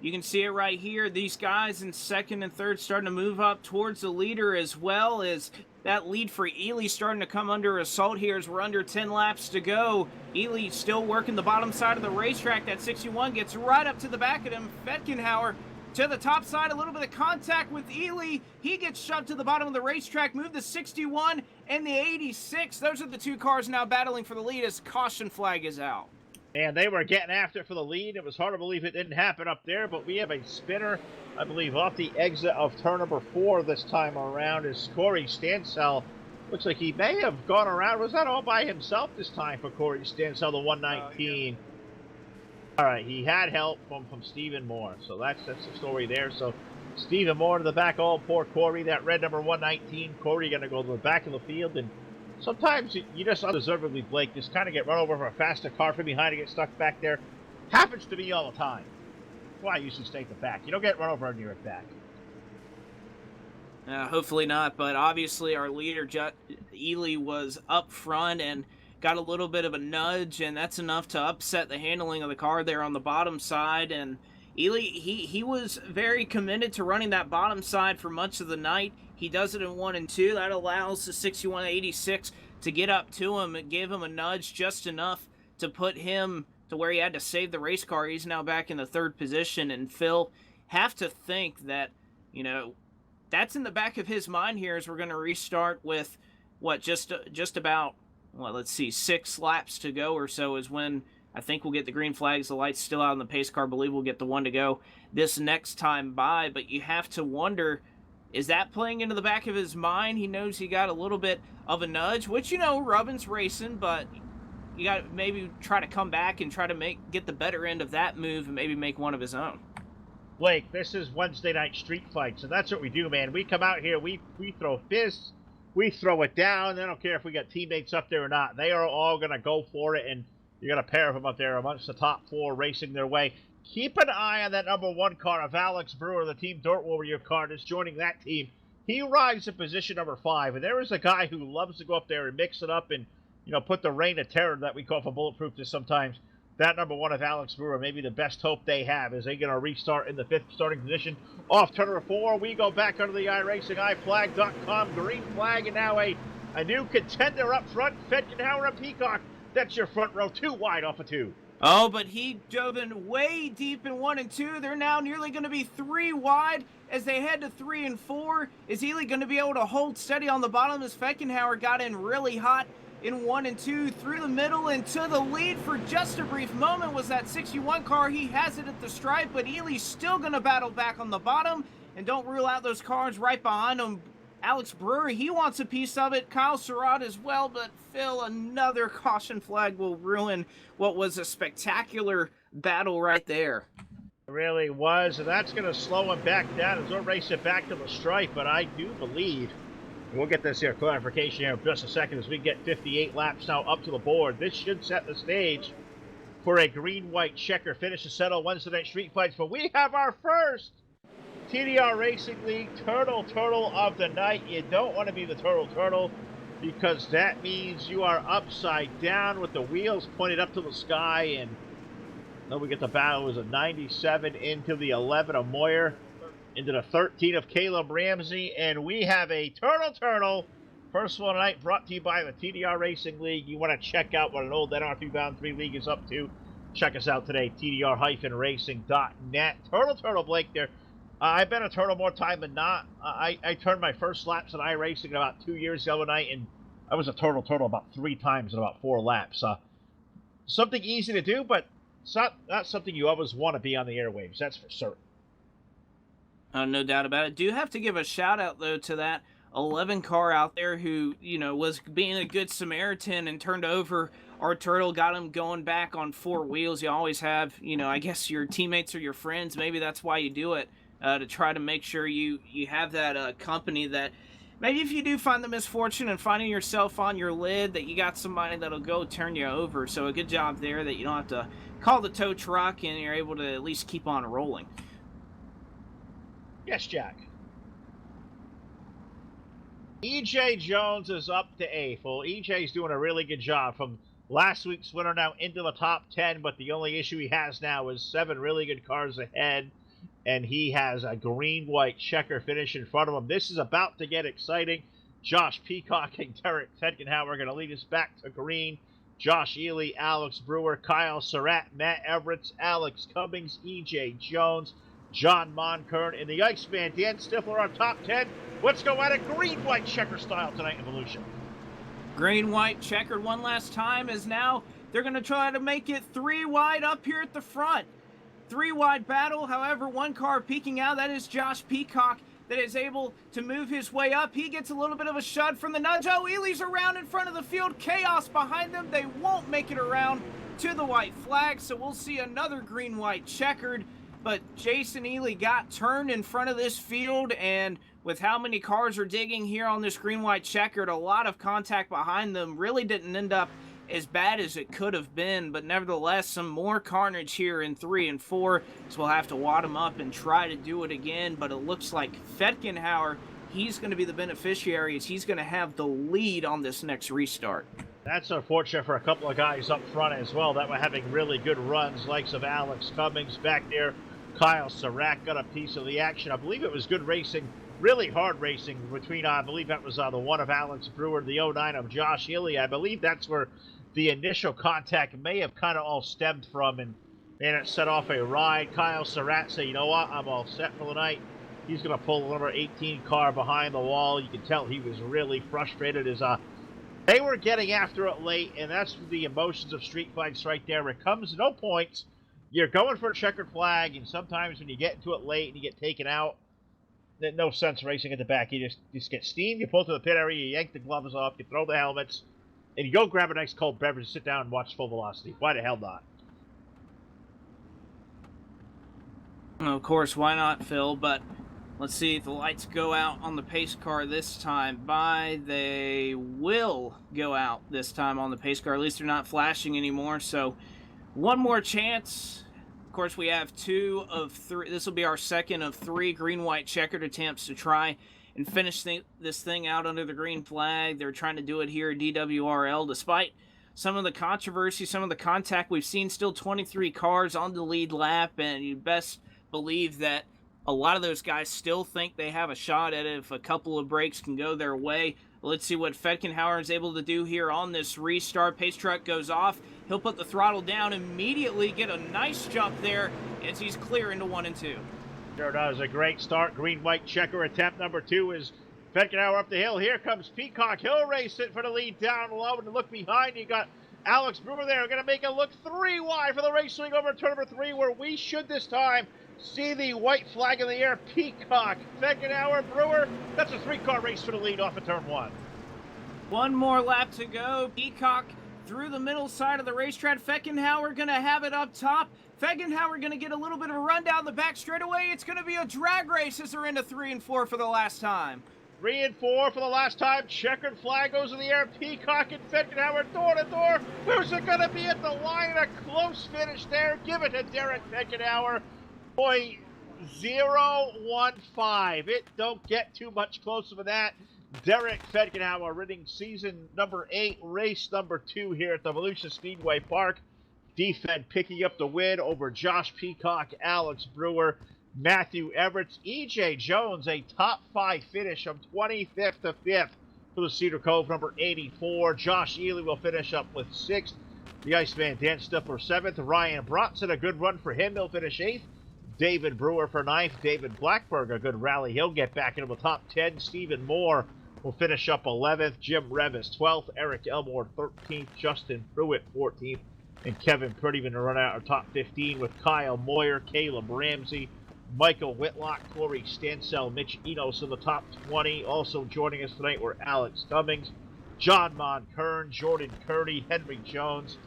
you can see it right here. These guys in 2nd and 3rd starting to move up towards the leader, as well as that lead for Ely starting to come under assault here as we're under 10 laps to go. Ely still working the bottom side of the racetrack. That 61 gets right up to the back of him. Feckenhauer to the top side, a little bit of contact with Ely. He gets shoved to the bottom of the racetrack. Move the 61 and the 86. Those are the 2 cars now battling for the lead as caution flag is out. And they were getting after it for the lead. It was hard to believe it didn't happen up there, but we have a spinner, I believe, off the exit of turn number 4 this time around as Corey Stansell. Looks like he may have gone around. Was that all by himself this time for Corey Stansell, the 119? All right, he had help from Stephen Moore. So that's the story there. So Stephen Moore to the back. Oh, poor Corey, that red number 119. Corey going to go to the back of the field. And sometimes you just undeservedly, Blake, just kind of get run over for a faster car from behind and get stuck back there. Happens to me all the time. That's why I usually stay at the back. You don't get run over when you're at back. Hopefully not, but obviously our leader, Ely, was up front and got a little bit of a nudge, and that's enough to upset the handling of the car there on the bottom side. And Ely, he was very committed to running that bottom side for much of the night. He does it in 1 and 2. That allows the 6186 to get up to him. It gave him a nudge just enough to put him to where he had to save the race car. He's now back in the 3rd position, and Phil, have to think that, you know, that's in the back of his mind here as we're going to restart with, what, just about, well, let's see, 6 laps to go or so is when I think we'll get the green flags. The light's still out on the pace car. I believe we'll get the 1 to go this next time by. But you have to wonder, is that playing into the back of his mind? He knows he got a little bit of a nudge, which, you know, Rubbin's racing, but you got to maybe try to come back and try to get the better end of that move and maybe make one of his own. Blake, this is Wednesday night street fights, and that's what we do, man. We come out here, we throw fists, we throw it down. I don't care if we got teammates up there or not. They are all going to go for it, and you got a pair of them up there amongst the top 4 racing their way. Keep an eye on that number 1 car of Alex Brewer, the Team Dirt Warrior car that's joining that team. He rides in position number 5, and there is a guy who loves to go up there and mix it up and, you know, put the reign of terror that we call for Bulletproof to sometimes. That number 1 of Alex Brewer, maybe the best hope they have, is they going to restart in the 5th starting position. Off turn number 4, we go back under the iRacing, iFlag.com, green flag, and now a new contender up front, Fedgenhauer and Peacock. That's your front row, 2 wide off of 2. Oh, but he dove in way deep in 1 and 2. They're now nearly going to be 3 wide as they head to 3 and 4. Is Ely going to be able to hold steady on the bottom as Fedgenhauer got in really hot in 1 and 2 through the middle and to the lead for just a brief moment was that 61 car. He has it at the stripe, but Ely's still going to battle back on the bottom, and don't rule out those cars right behind him. Alex Brewer, he wants a piece of it. Kyle Surratt as well, but Phil, another caution flag will ruin what was a spectacular battle right there. It really was, and that's going to slow him back down as we'll race it back to the stripe, but I do believe, and we'll get this here clarification here in just a second as we get 58 laps now up to the board. This should set the stage for a green-white checker finish to settle Wednesday night street fights, but we have our first TDR Racing League Turtle of the night. You don't want to be the Turtle because that means you are upside down with the wheels pointed up to the sky. And then we get the battle. It was a 97 into the 11 of Moyer, into the 13 of Caleb Ramsey, and we have a Turtle. First one tonight brought to you by the TDR Racing League. You want to check out what an old NR2 Bound 3 League is up to. Check us out today, tdr-racing.net. Turtle, Blake there. I've been a turtle more time than not. I turned my first laps in iRacing about 2 years ago tonight, and I was a turtle about 3 times in about 4 laps. Something easy to do, but it's not something you always want to be on the airwaves, that's for certain. No doubt about it. Do have to give a shout out, though, to that 11 car out there who, you know, was being a good Samaritan and turned over our turtle, got him going back on 4 wheels. You always have, you know, I guess your teammates or your friends, maybe that's why you do it. To try to make sure you have that company that maybe if you do find the misfortune and finding yourself on your lid, that you got somebody that'll go turn you over. So a good job there that you don't have to call the tow truck and you're able to at least keep on rolling. Yes, Jack. EJ Jones is up to 8th. Well, EJ's doing a really good job from last week's winner now into the top 10, but the only issue he has now is 7 really good cars ahead. And he has a green-white checker finish in front of him. This is about to get exciting. Josh Peacock and Derek Fedgenhauer are going to lead us back to green. Josh Ely, Alex Brewer, Kyle Surratt, Matt Everett, Alex Cummings, EJ Jones, John Monkern, and the Iceman, Dan Stifler on top 10. Let's go at it green-white checker style tonight in Volusia. Green-white checkered one last time as now they're going to try to make it 3 wide up here at the front. 3 wide battle, however, 1 car peeking out. That is Josh Peacock that is able to move his way up. He gets a little bit of a shud from the nudge. Oh, Ely's around in front of the field. Chaos behind them. They won't make it around to the white flag, so we'll see another green-white checkered. but Jason Ely got turned in front of this field, and with how many cars are digging here on this green-white checkered, a lot of contact behind them really didn't end up as bad as it could have been, but nevertheless, some more carnage here in 3 and 4, so we'll have to wad them up and try to do it again, but it looks like Fetkenhauer, he's going to be the beneficiary as he's going to have the lead on this next restart. That's unfortunate for a couple of guys up front as well that were having really good runs, likes of Alex Cummings back there. Kyle Surratt got a piece of the action. I believe it was good racing, really hard racing between, I believe that was the one of Alex Brewer, the 09 of Josh Ely. I believe that's where the initial contact may have kind of all stemmed from, and it set off a ride. Kyle Surratt said, you know what, I'm all set for the night. He's going to pull the number 18 car behind the wall. You can tell he was really frustrated as they were getting after it late, and that's the emotions of street fights right there. It comes to no points. You're going for a checkered flag, and sometimes when you get into it late and you get taken out, there's no sense racing at the back. You just get steamed, you pull to the pit area, you yank the gloves off, you throw the helmets, and you go grab a nice cold beverage and sit down and watch Full Velocity. Why the hell not? Of course, why not, Phil? But let's see if the lights go out on the pace car this time. They will go out this time on the pace car. At least they're not flashing anymore. So one more chance. Of course, we have 2 of 3. This will be our second of 3 green-white checkered attempts to try and finish this thing out under the green flag. They're trying to do it here at DWRL. Despite some of the controversy, some of the contact we've seen, still 23 cars on the lead lap, and you best believe that a lot of those guys still think they have a shot at it if a couple of breaks can go their way. Let's see what Fetkenhauer is able to do here on this restart. Pace truck goes off. He'll put the throttle down, immediately get a nice jump there as he's clear into 1 and 2. Sure does. A great start. Green-white checker attempt number 2 is Fetkenhauer up the hill. Here comes Peacock. He'll race it for the lead down low, and look behind. You got Alex Brewer there. Going to make it look 3 wide for the race swing over turn number 3, where we should this time see the white flag in the air. Peacock, Fetkenhauer, Brewer. That's a 3-car race for the lead off of turn 1. One more lap to go. Peacock through the middle side of the racetrack. Fetkenhauer going to have it up top. Fetkenhauer going to get a little bit of a run down the back straightaway. It's going to be a drag race as they're into 3 and 4 for the last time. 3 and 4 for the last time. Checkered flag goes in the air. Peacock and Fetkenhauer door to door. Who's it going to be at the line? A close finish there. Give it to Derek Fetkenhauer. .015. It don't get too much closer than that. Derek Fetkenhauer winning season number 8, race number 2 here at the Volusia Speedway Park. D-Fed picking up the win over Josh Peacock, Alex Brewer, Matthew Everett, E.J. Jones, a top 5 finish from 25th to 5th for the Cedar Cove number 84. Josh Ely will finish up with 6th. The Iceman Dan Stifler 7th. Ryan Bronson, a good run for him. He'll finish 8th. David Brewer for 9th. David Blackberg, a good rally. He'll get back into the top 10. Stephen Moore will finish up 11th. Jim Revis 12th. Eric Elmore 13th. Justin Pruitt 14th. And Kevin Prettyman to run out of top 15 with Kyle Moyer, Caleb Ramsey, Michael Whitlock, Corey Stansell, Mitch Enos in the top 20. Also joining us tonight were Alex Cummings, John Monkern, Jordan Curdy, Henry Jones,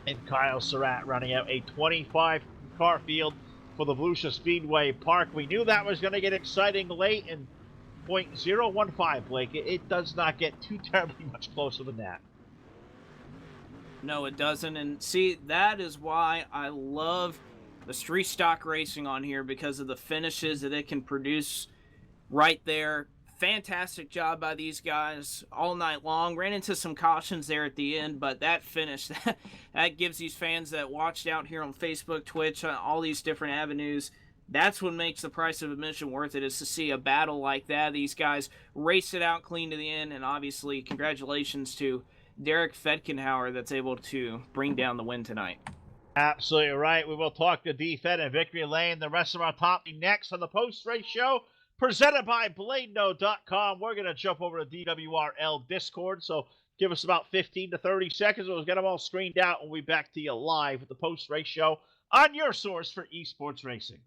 and Kyle Surratt, running out a 25-car field for the Volusia Speedway Park. We knew that was going to get exciting late, and .015, Blake. It does not get too terribly much closer than that. No, it doesn't. And see, that is why I love the street stock racing on here, because of the finishes that it can produce right there. Fantastic job by these guys all night long. Ran into some cautions there at the end, but that finish, that gives these fans that watched out here on Facebook, Twitch, all these different avenues, that's what makes the price of admission worth it, is to see a battle like that. These guys race it out clean to the end, and obviously congratulations to Derek Fetkenhauer that's able to bring down the win tonight. Absolutely right. We will talk to D-Fed and Victory Lane, the rest of our top next on the post-race show, presented by BladeNo.com. We're going to jump over to DWRL Discord, so give us about 15 to 30 seconds. We'll get them all screened out, and we'll be back to you live with the post-race show on your source for esports racing.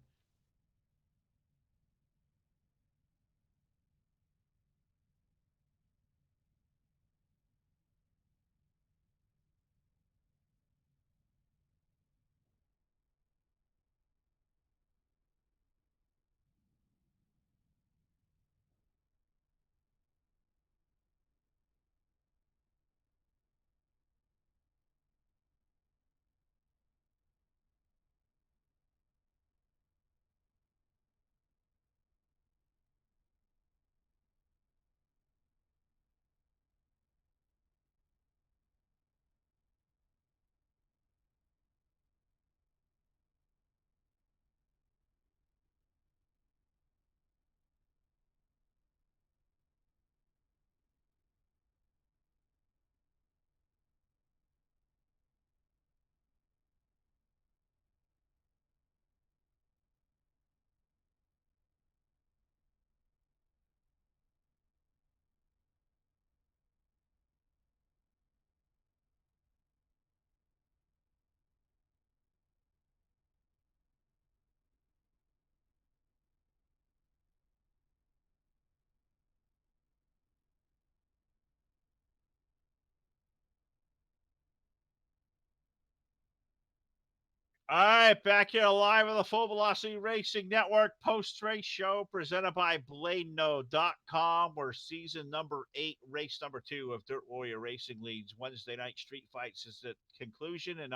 All right, back here live on the Full Velocity Racing Network post-race show presented by BladeNode.com, where season number 8, race number 2 of Dirt Warrior Racing leads. Wednesday night street fights is the conclusion, and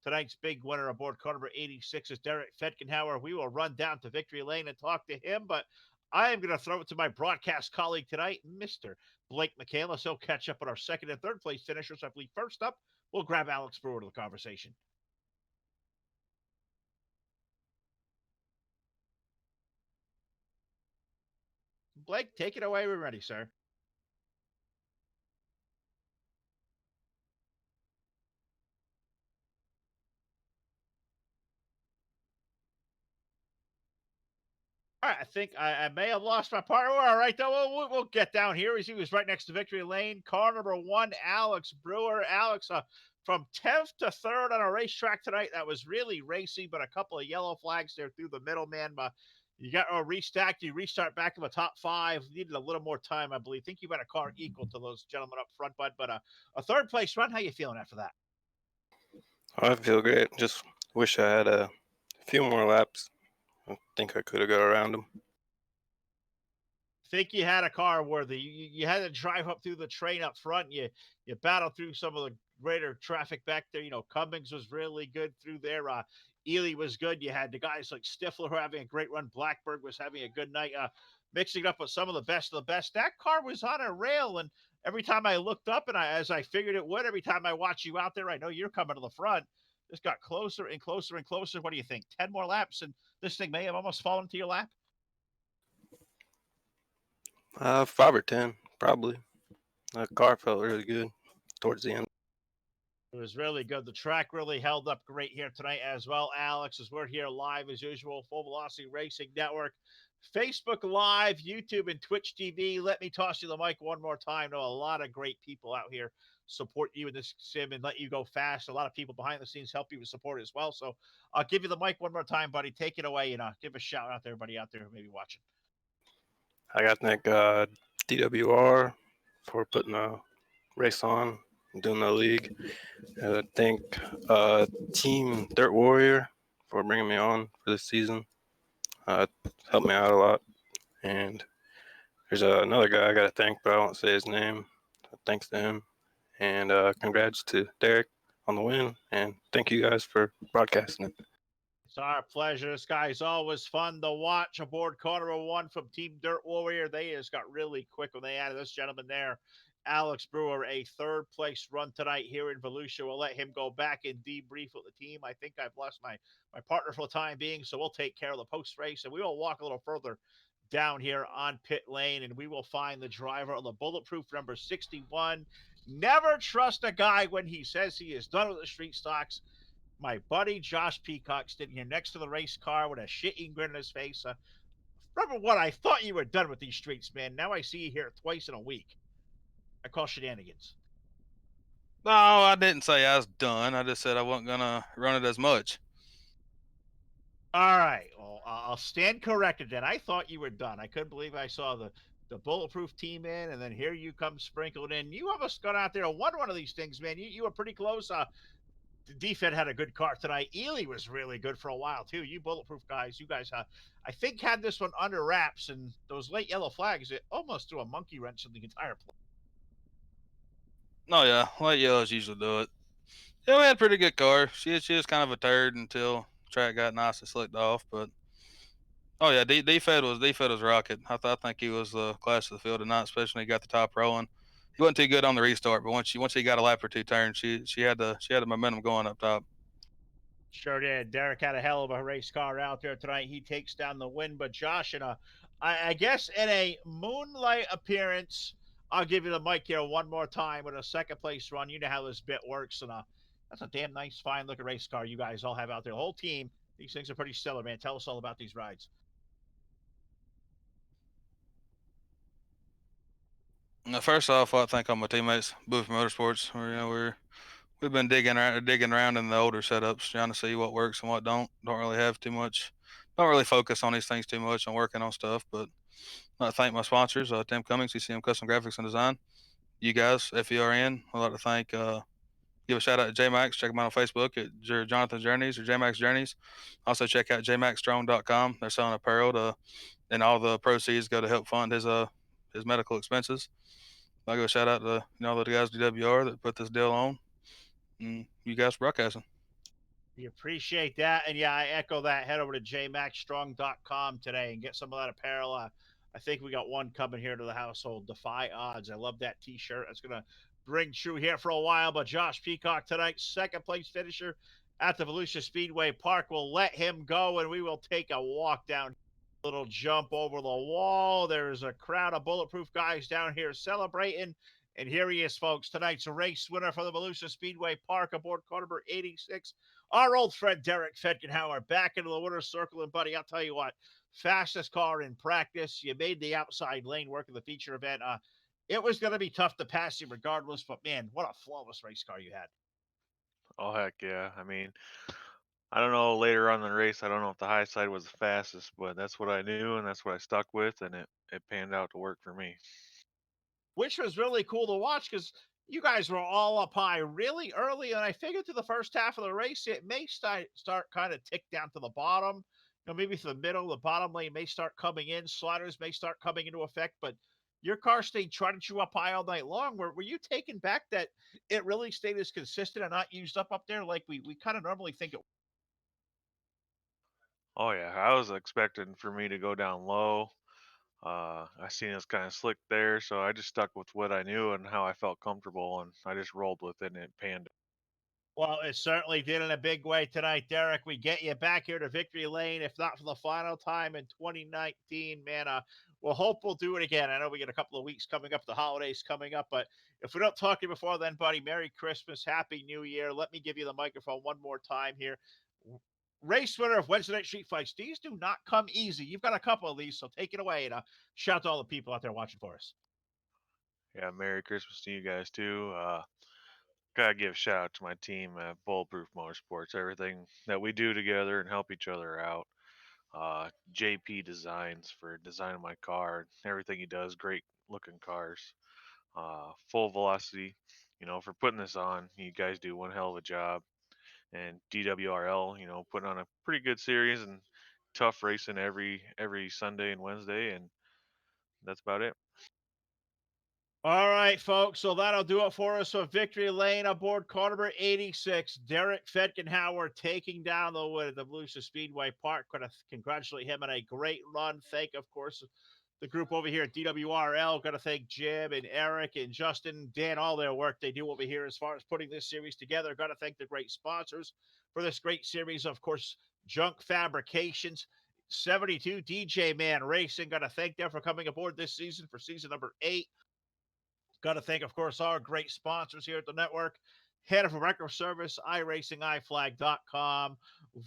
tonight's big winner aboard car number 86 is Derek Fetkenhauer. We will run down to Victory Lane and talk to him, but I am going to throw it to my broadcast colleague tonight, Mr. Blake Michaelis. He'll catch up on our second and third place finishers. I believe first up, we'll grab Alex Brewer to the conversation. Blake, take it away. We're ready, sir. All right, I think I may have lost my partner. We're all right, though. We'll get down here. He was right next to Victory Lane. Car number 1, Alex Brewer. Alex, from 10th to 3rd on a racetrack tonight. That was really racy, but a couple of yellow flags there through the middle, man. You got restacked. You restart back in the top 5. Needed a little more time, I believe. Think you had a car equal to those gentlemen up front, bud. But a third place run. How you feeling after that? I feel great. Just wish I had a few more laps. I think I could have got around them. Think you had a car worthy. You had to drive up through the train up front. You battled through some of the greater traffic back there. Cummings was really good through there. Ely was good. You had the guys like Stifler who were having a great run. Blackberg was having a good night. Mixing it up with some of the best of the best. That car was on a rail, and every time I looked up, and as I figured it would, every time I watch you out there, I know you're coming to the front. This got closer and closer and closer. What do you think? 10 more laps, and this thing may have almost fallen into your lap? 5 or 10, probably. The car felt really good towards the end. It was really good. The track really held up great here tonight as well, Alex, as we're here live as usual, Full Velocity Racing Network, Facebook Live, YouTube, and Twitch TV. Let me toss you the mic one more time. I know a lot of great people out here support you in this sim and let you go fast. A lot of people behind the scenes help you with support as well. So I'll give you the mic one more time, buddy. Take it away and give a shout out to everybody out there who may be watching. I got to thank DWR for putting a race on, doing the league. I thank Team Dirt Warrior for bringing me on for this season. Helped me out a lot. And there's another guy I got to thank, but I won't say his name. Thanks to him. And congrats to Derek on the win. And thank you guys for broadcasting it. It's our pleasure. This guy's always fun to watch aboard car number 1 from Team Dirt Warrior. They just got really quick when they added this gentleman there. Alex Brewer, a third place run tonight here in Volusia. We'll let him go back and debrief with the team. I think I've lost my partner for the time being, so we'll take care of the post race and we will walk a little further down here on pit lane and we will find the driver on the bulletproof number 61. Never trust a guy when he says he is done with the street stocks. My buddy Josh Peacock sitting here next to the race car with a shitting grin on his face. Remember what? I thought you were done with these streets, man. Now I see you here twice in a week. I call shenanigans. No, I didn't say I was done. I just said I wasn't going to run it as much. All right. Well, I'll stand corrected then. I thought you were done. I couldn't believe I saw the bulletproof team in, and then here you come sprinkled in. You almost got out there and won one of these things, man. You were pretty close. DFED had a good car tonight. Ely was really good for a while, too. You bulletproof guys, you guys, I think, had this one under wraps, and those late yellow flags, it almost threw a monkey wrench in the entire play. No, yeah, late yellows usually do it. Yeah, we had a pretty good car. She was kind of a turd until track got nice and slicked off. But oh yeah, DFED was rocket. I think he was the class of the field tonight, especially when he got the top rolling. He wasn't too good on the restart, but once he got a lap or two turns, she had the momentum going up top. Sure did. Derek had a hell of a race car out there tonight. He takes down the win. But Josh, I guess in a moonlight appearance, I'll give you the mic here one more time with a second place run. You know how this bit works, and that's a damn nice, fine looking race car you guys all have out there. The whole team. These things are pretty stellar, man. Tell us all about these rides. Now, first off, I thank all my teammates, Booth Motorsports. We've been digging around in the older setups, trying to see what works and what don't. Don't really have too much. Don't really focus on these things too much on working on stuff. But I thank my sponsors, Tim Cummings, CCM Custom Graphics and Design. You guys, FERN. I'd like to thank give a shout out to J-Max. Check him out on Facebook at Jonathan Journeys or J-Max Journeys. Also check out jmaxstrong.com. They're selling apparel and all the proceeds go to help fund his medical expenses. I'll give a shout out to all the guys at DWR that put this deal on. And you guys for broadcasting. We appreciate that. And yeah, I echo that. Head over to jmaxstrong.com today and get some of that apparel. I think we got one coming here to the household. Defy odds. I love that t-shirt. It's going to bring true here for a while. But Josh Peacock tonight, second place finisher at the Volusia Speedway Park. We'll let him go and we will take a walk down. Little jump over the wall. There's a crowd of bulletproof guys down here celebrating. And here he is, folks. Tonight's race winner for the Volusia Speedway Park aboard car number 86. Our old friend Derek Fetgenhauer back into the winner's circle. And, buddy, I'll tell you what, fastest car in practice. You made the outside lane work in the feature event. It was going to be tough to pass you regardless. But, man, what a flawless race car you had. Oh, heck yeah. I mean, I don't know, later on in the race, I don't know if the high side was the fastest, but that's what I knew and that's what I stuck with, and it panned out to work for me. Which was really cool to watch because you guys were all up high really early, and I figured through the first half of the race, it may start kind of tick down to the bottom. Maybe to the middle, the bottom lane may start coming in. Sliders may start coming into effect, but your car stayed trotting you up high all night long. Were you taken back that it really stayed as consistent and not used up there like we kind of normally think it? Oh, yeah. I was expecting for me to go down low. I seen us kind of slick there, so I just stuck with what I knew and how I felt comfortable, and I just rolled with it, and it panned. Well, it certainly did in a big way tonight, Derek. We get you back here to victory lane, if not for the final time in 2019. Man, we'll hope we'll do it again. I know we got a couple of weeks coming up, the holidays coming up, but if we don't talk to you before then, buddy, Merry Christmas, Happy New Year. Let me give you the microphone one more time here. Race winner of Wednesday Night Street Fights. These do not come easy. You've got a couple of these, so take it away and shout to all the people out there watching for us. Yeah, Merry Christmas to you guys too. Gotta give a shout out to my team at Bulletproof Motorsports. Everything that we do together and help each other out. JP Designs for designing my car. Everything he does, great looking cars. Full Velocity, for putting this on. You guys do one hell of a job. And DWRL, putting on a pretty good series and tough racing every Sunday and Wednesday, and that's about it. All right, folks. So that'll do it for us. So victory lane aboard car number 86. Derek Fetgenhauer taking down the win at the Volusia Speedway Park. Going to congratulate him on a great run. Thank, of course, the group over here at DWRL. Going to thank Jim and Eric and Justin, Dan, all their work they do over here as far as putting this series together. Got to thank the great sponsors for this great series. Of course, Junk Fabrications, 72 DJMan Racing. Got to thank them for coming aboard this season for season number 8. Got to thank, of course, our great sponsors here at the network. Head of Record Service, iRacingIFlag.com,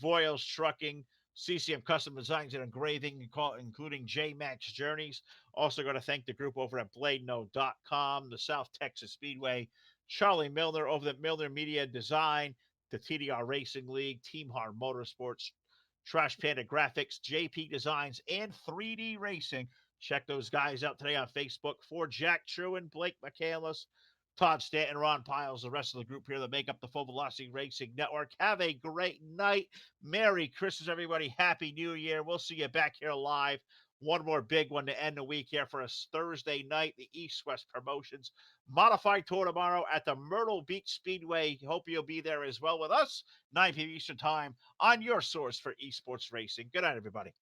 Voiles Trucking, CCM Custom Designs and Engraving, including J-Max Journeys. Also got to thank the group over at BladeNo.com, the South Texas Speedway, Charlie Milner over at Milner Media Design, the TDR Racing League, Team Hard Motorsports, Trash Panda Graphics, JP Designs, and 3D Racing. Check those guys out today on Facebook. For Jack Truin, Blake McCandless, Todd Stanton, Ron Piles, the rest of the group here that make up the Full Velocity Racing Network. Have a great night. Merry Christmas, everybody. Happy New Year. We'll see you back here live. One more big one to end the week here for us Thursday night, the East-West Promotions Modified Tour tomorrow at the Myrtle Beach Speedway. Hope you'll be there as well with us, 9 p.m. Eastern Time, on your source for esports racing. Good night, everybody.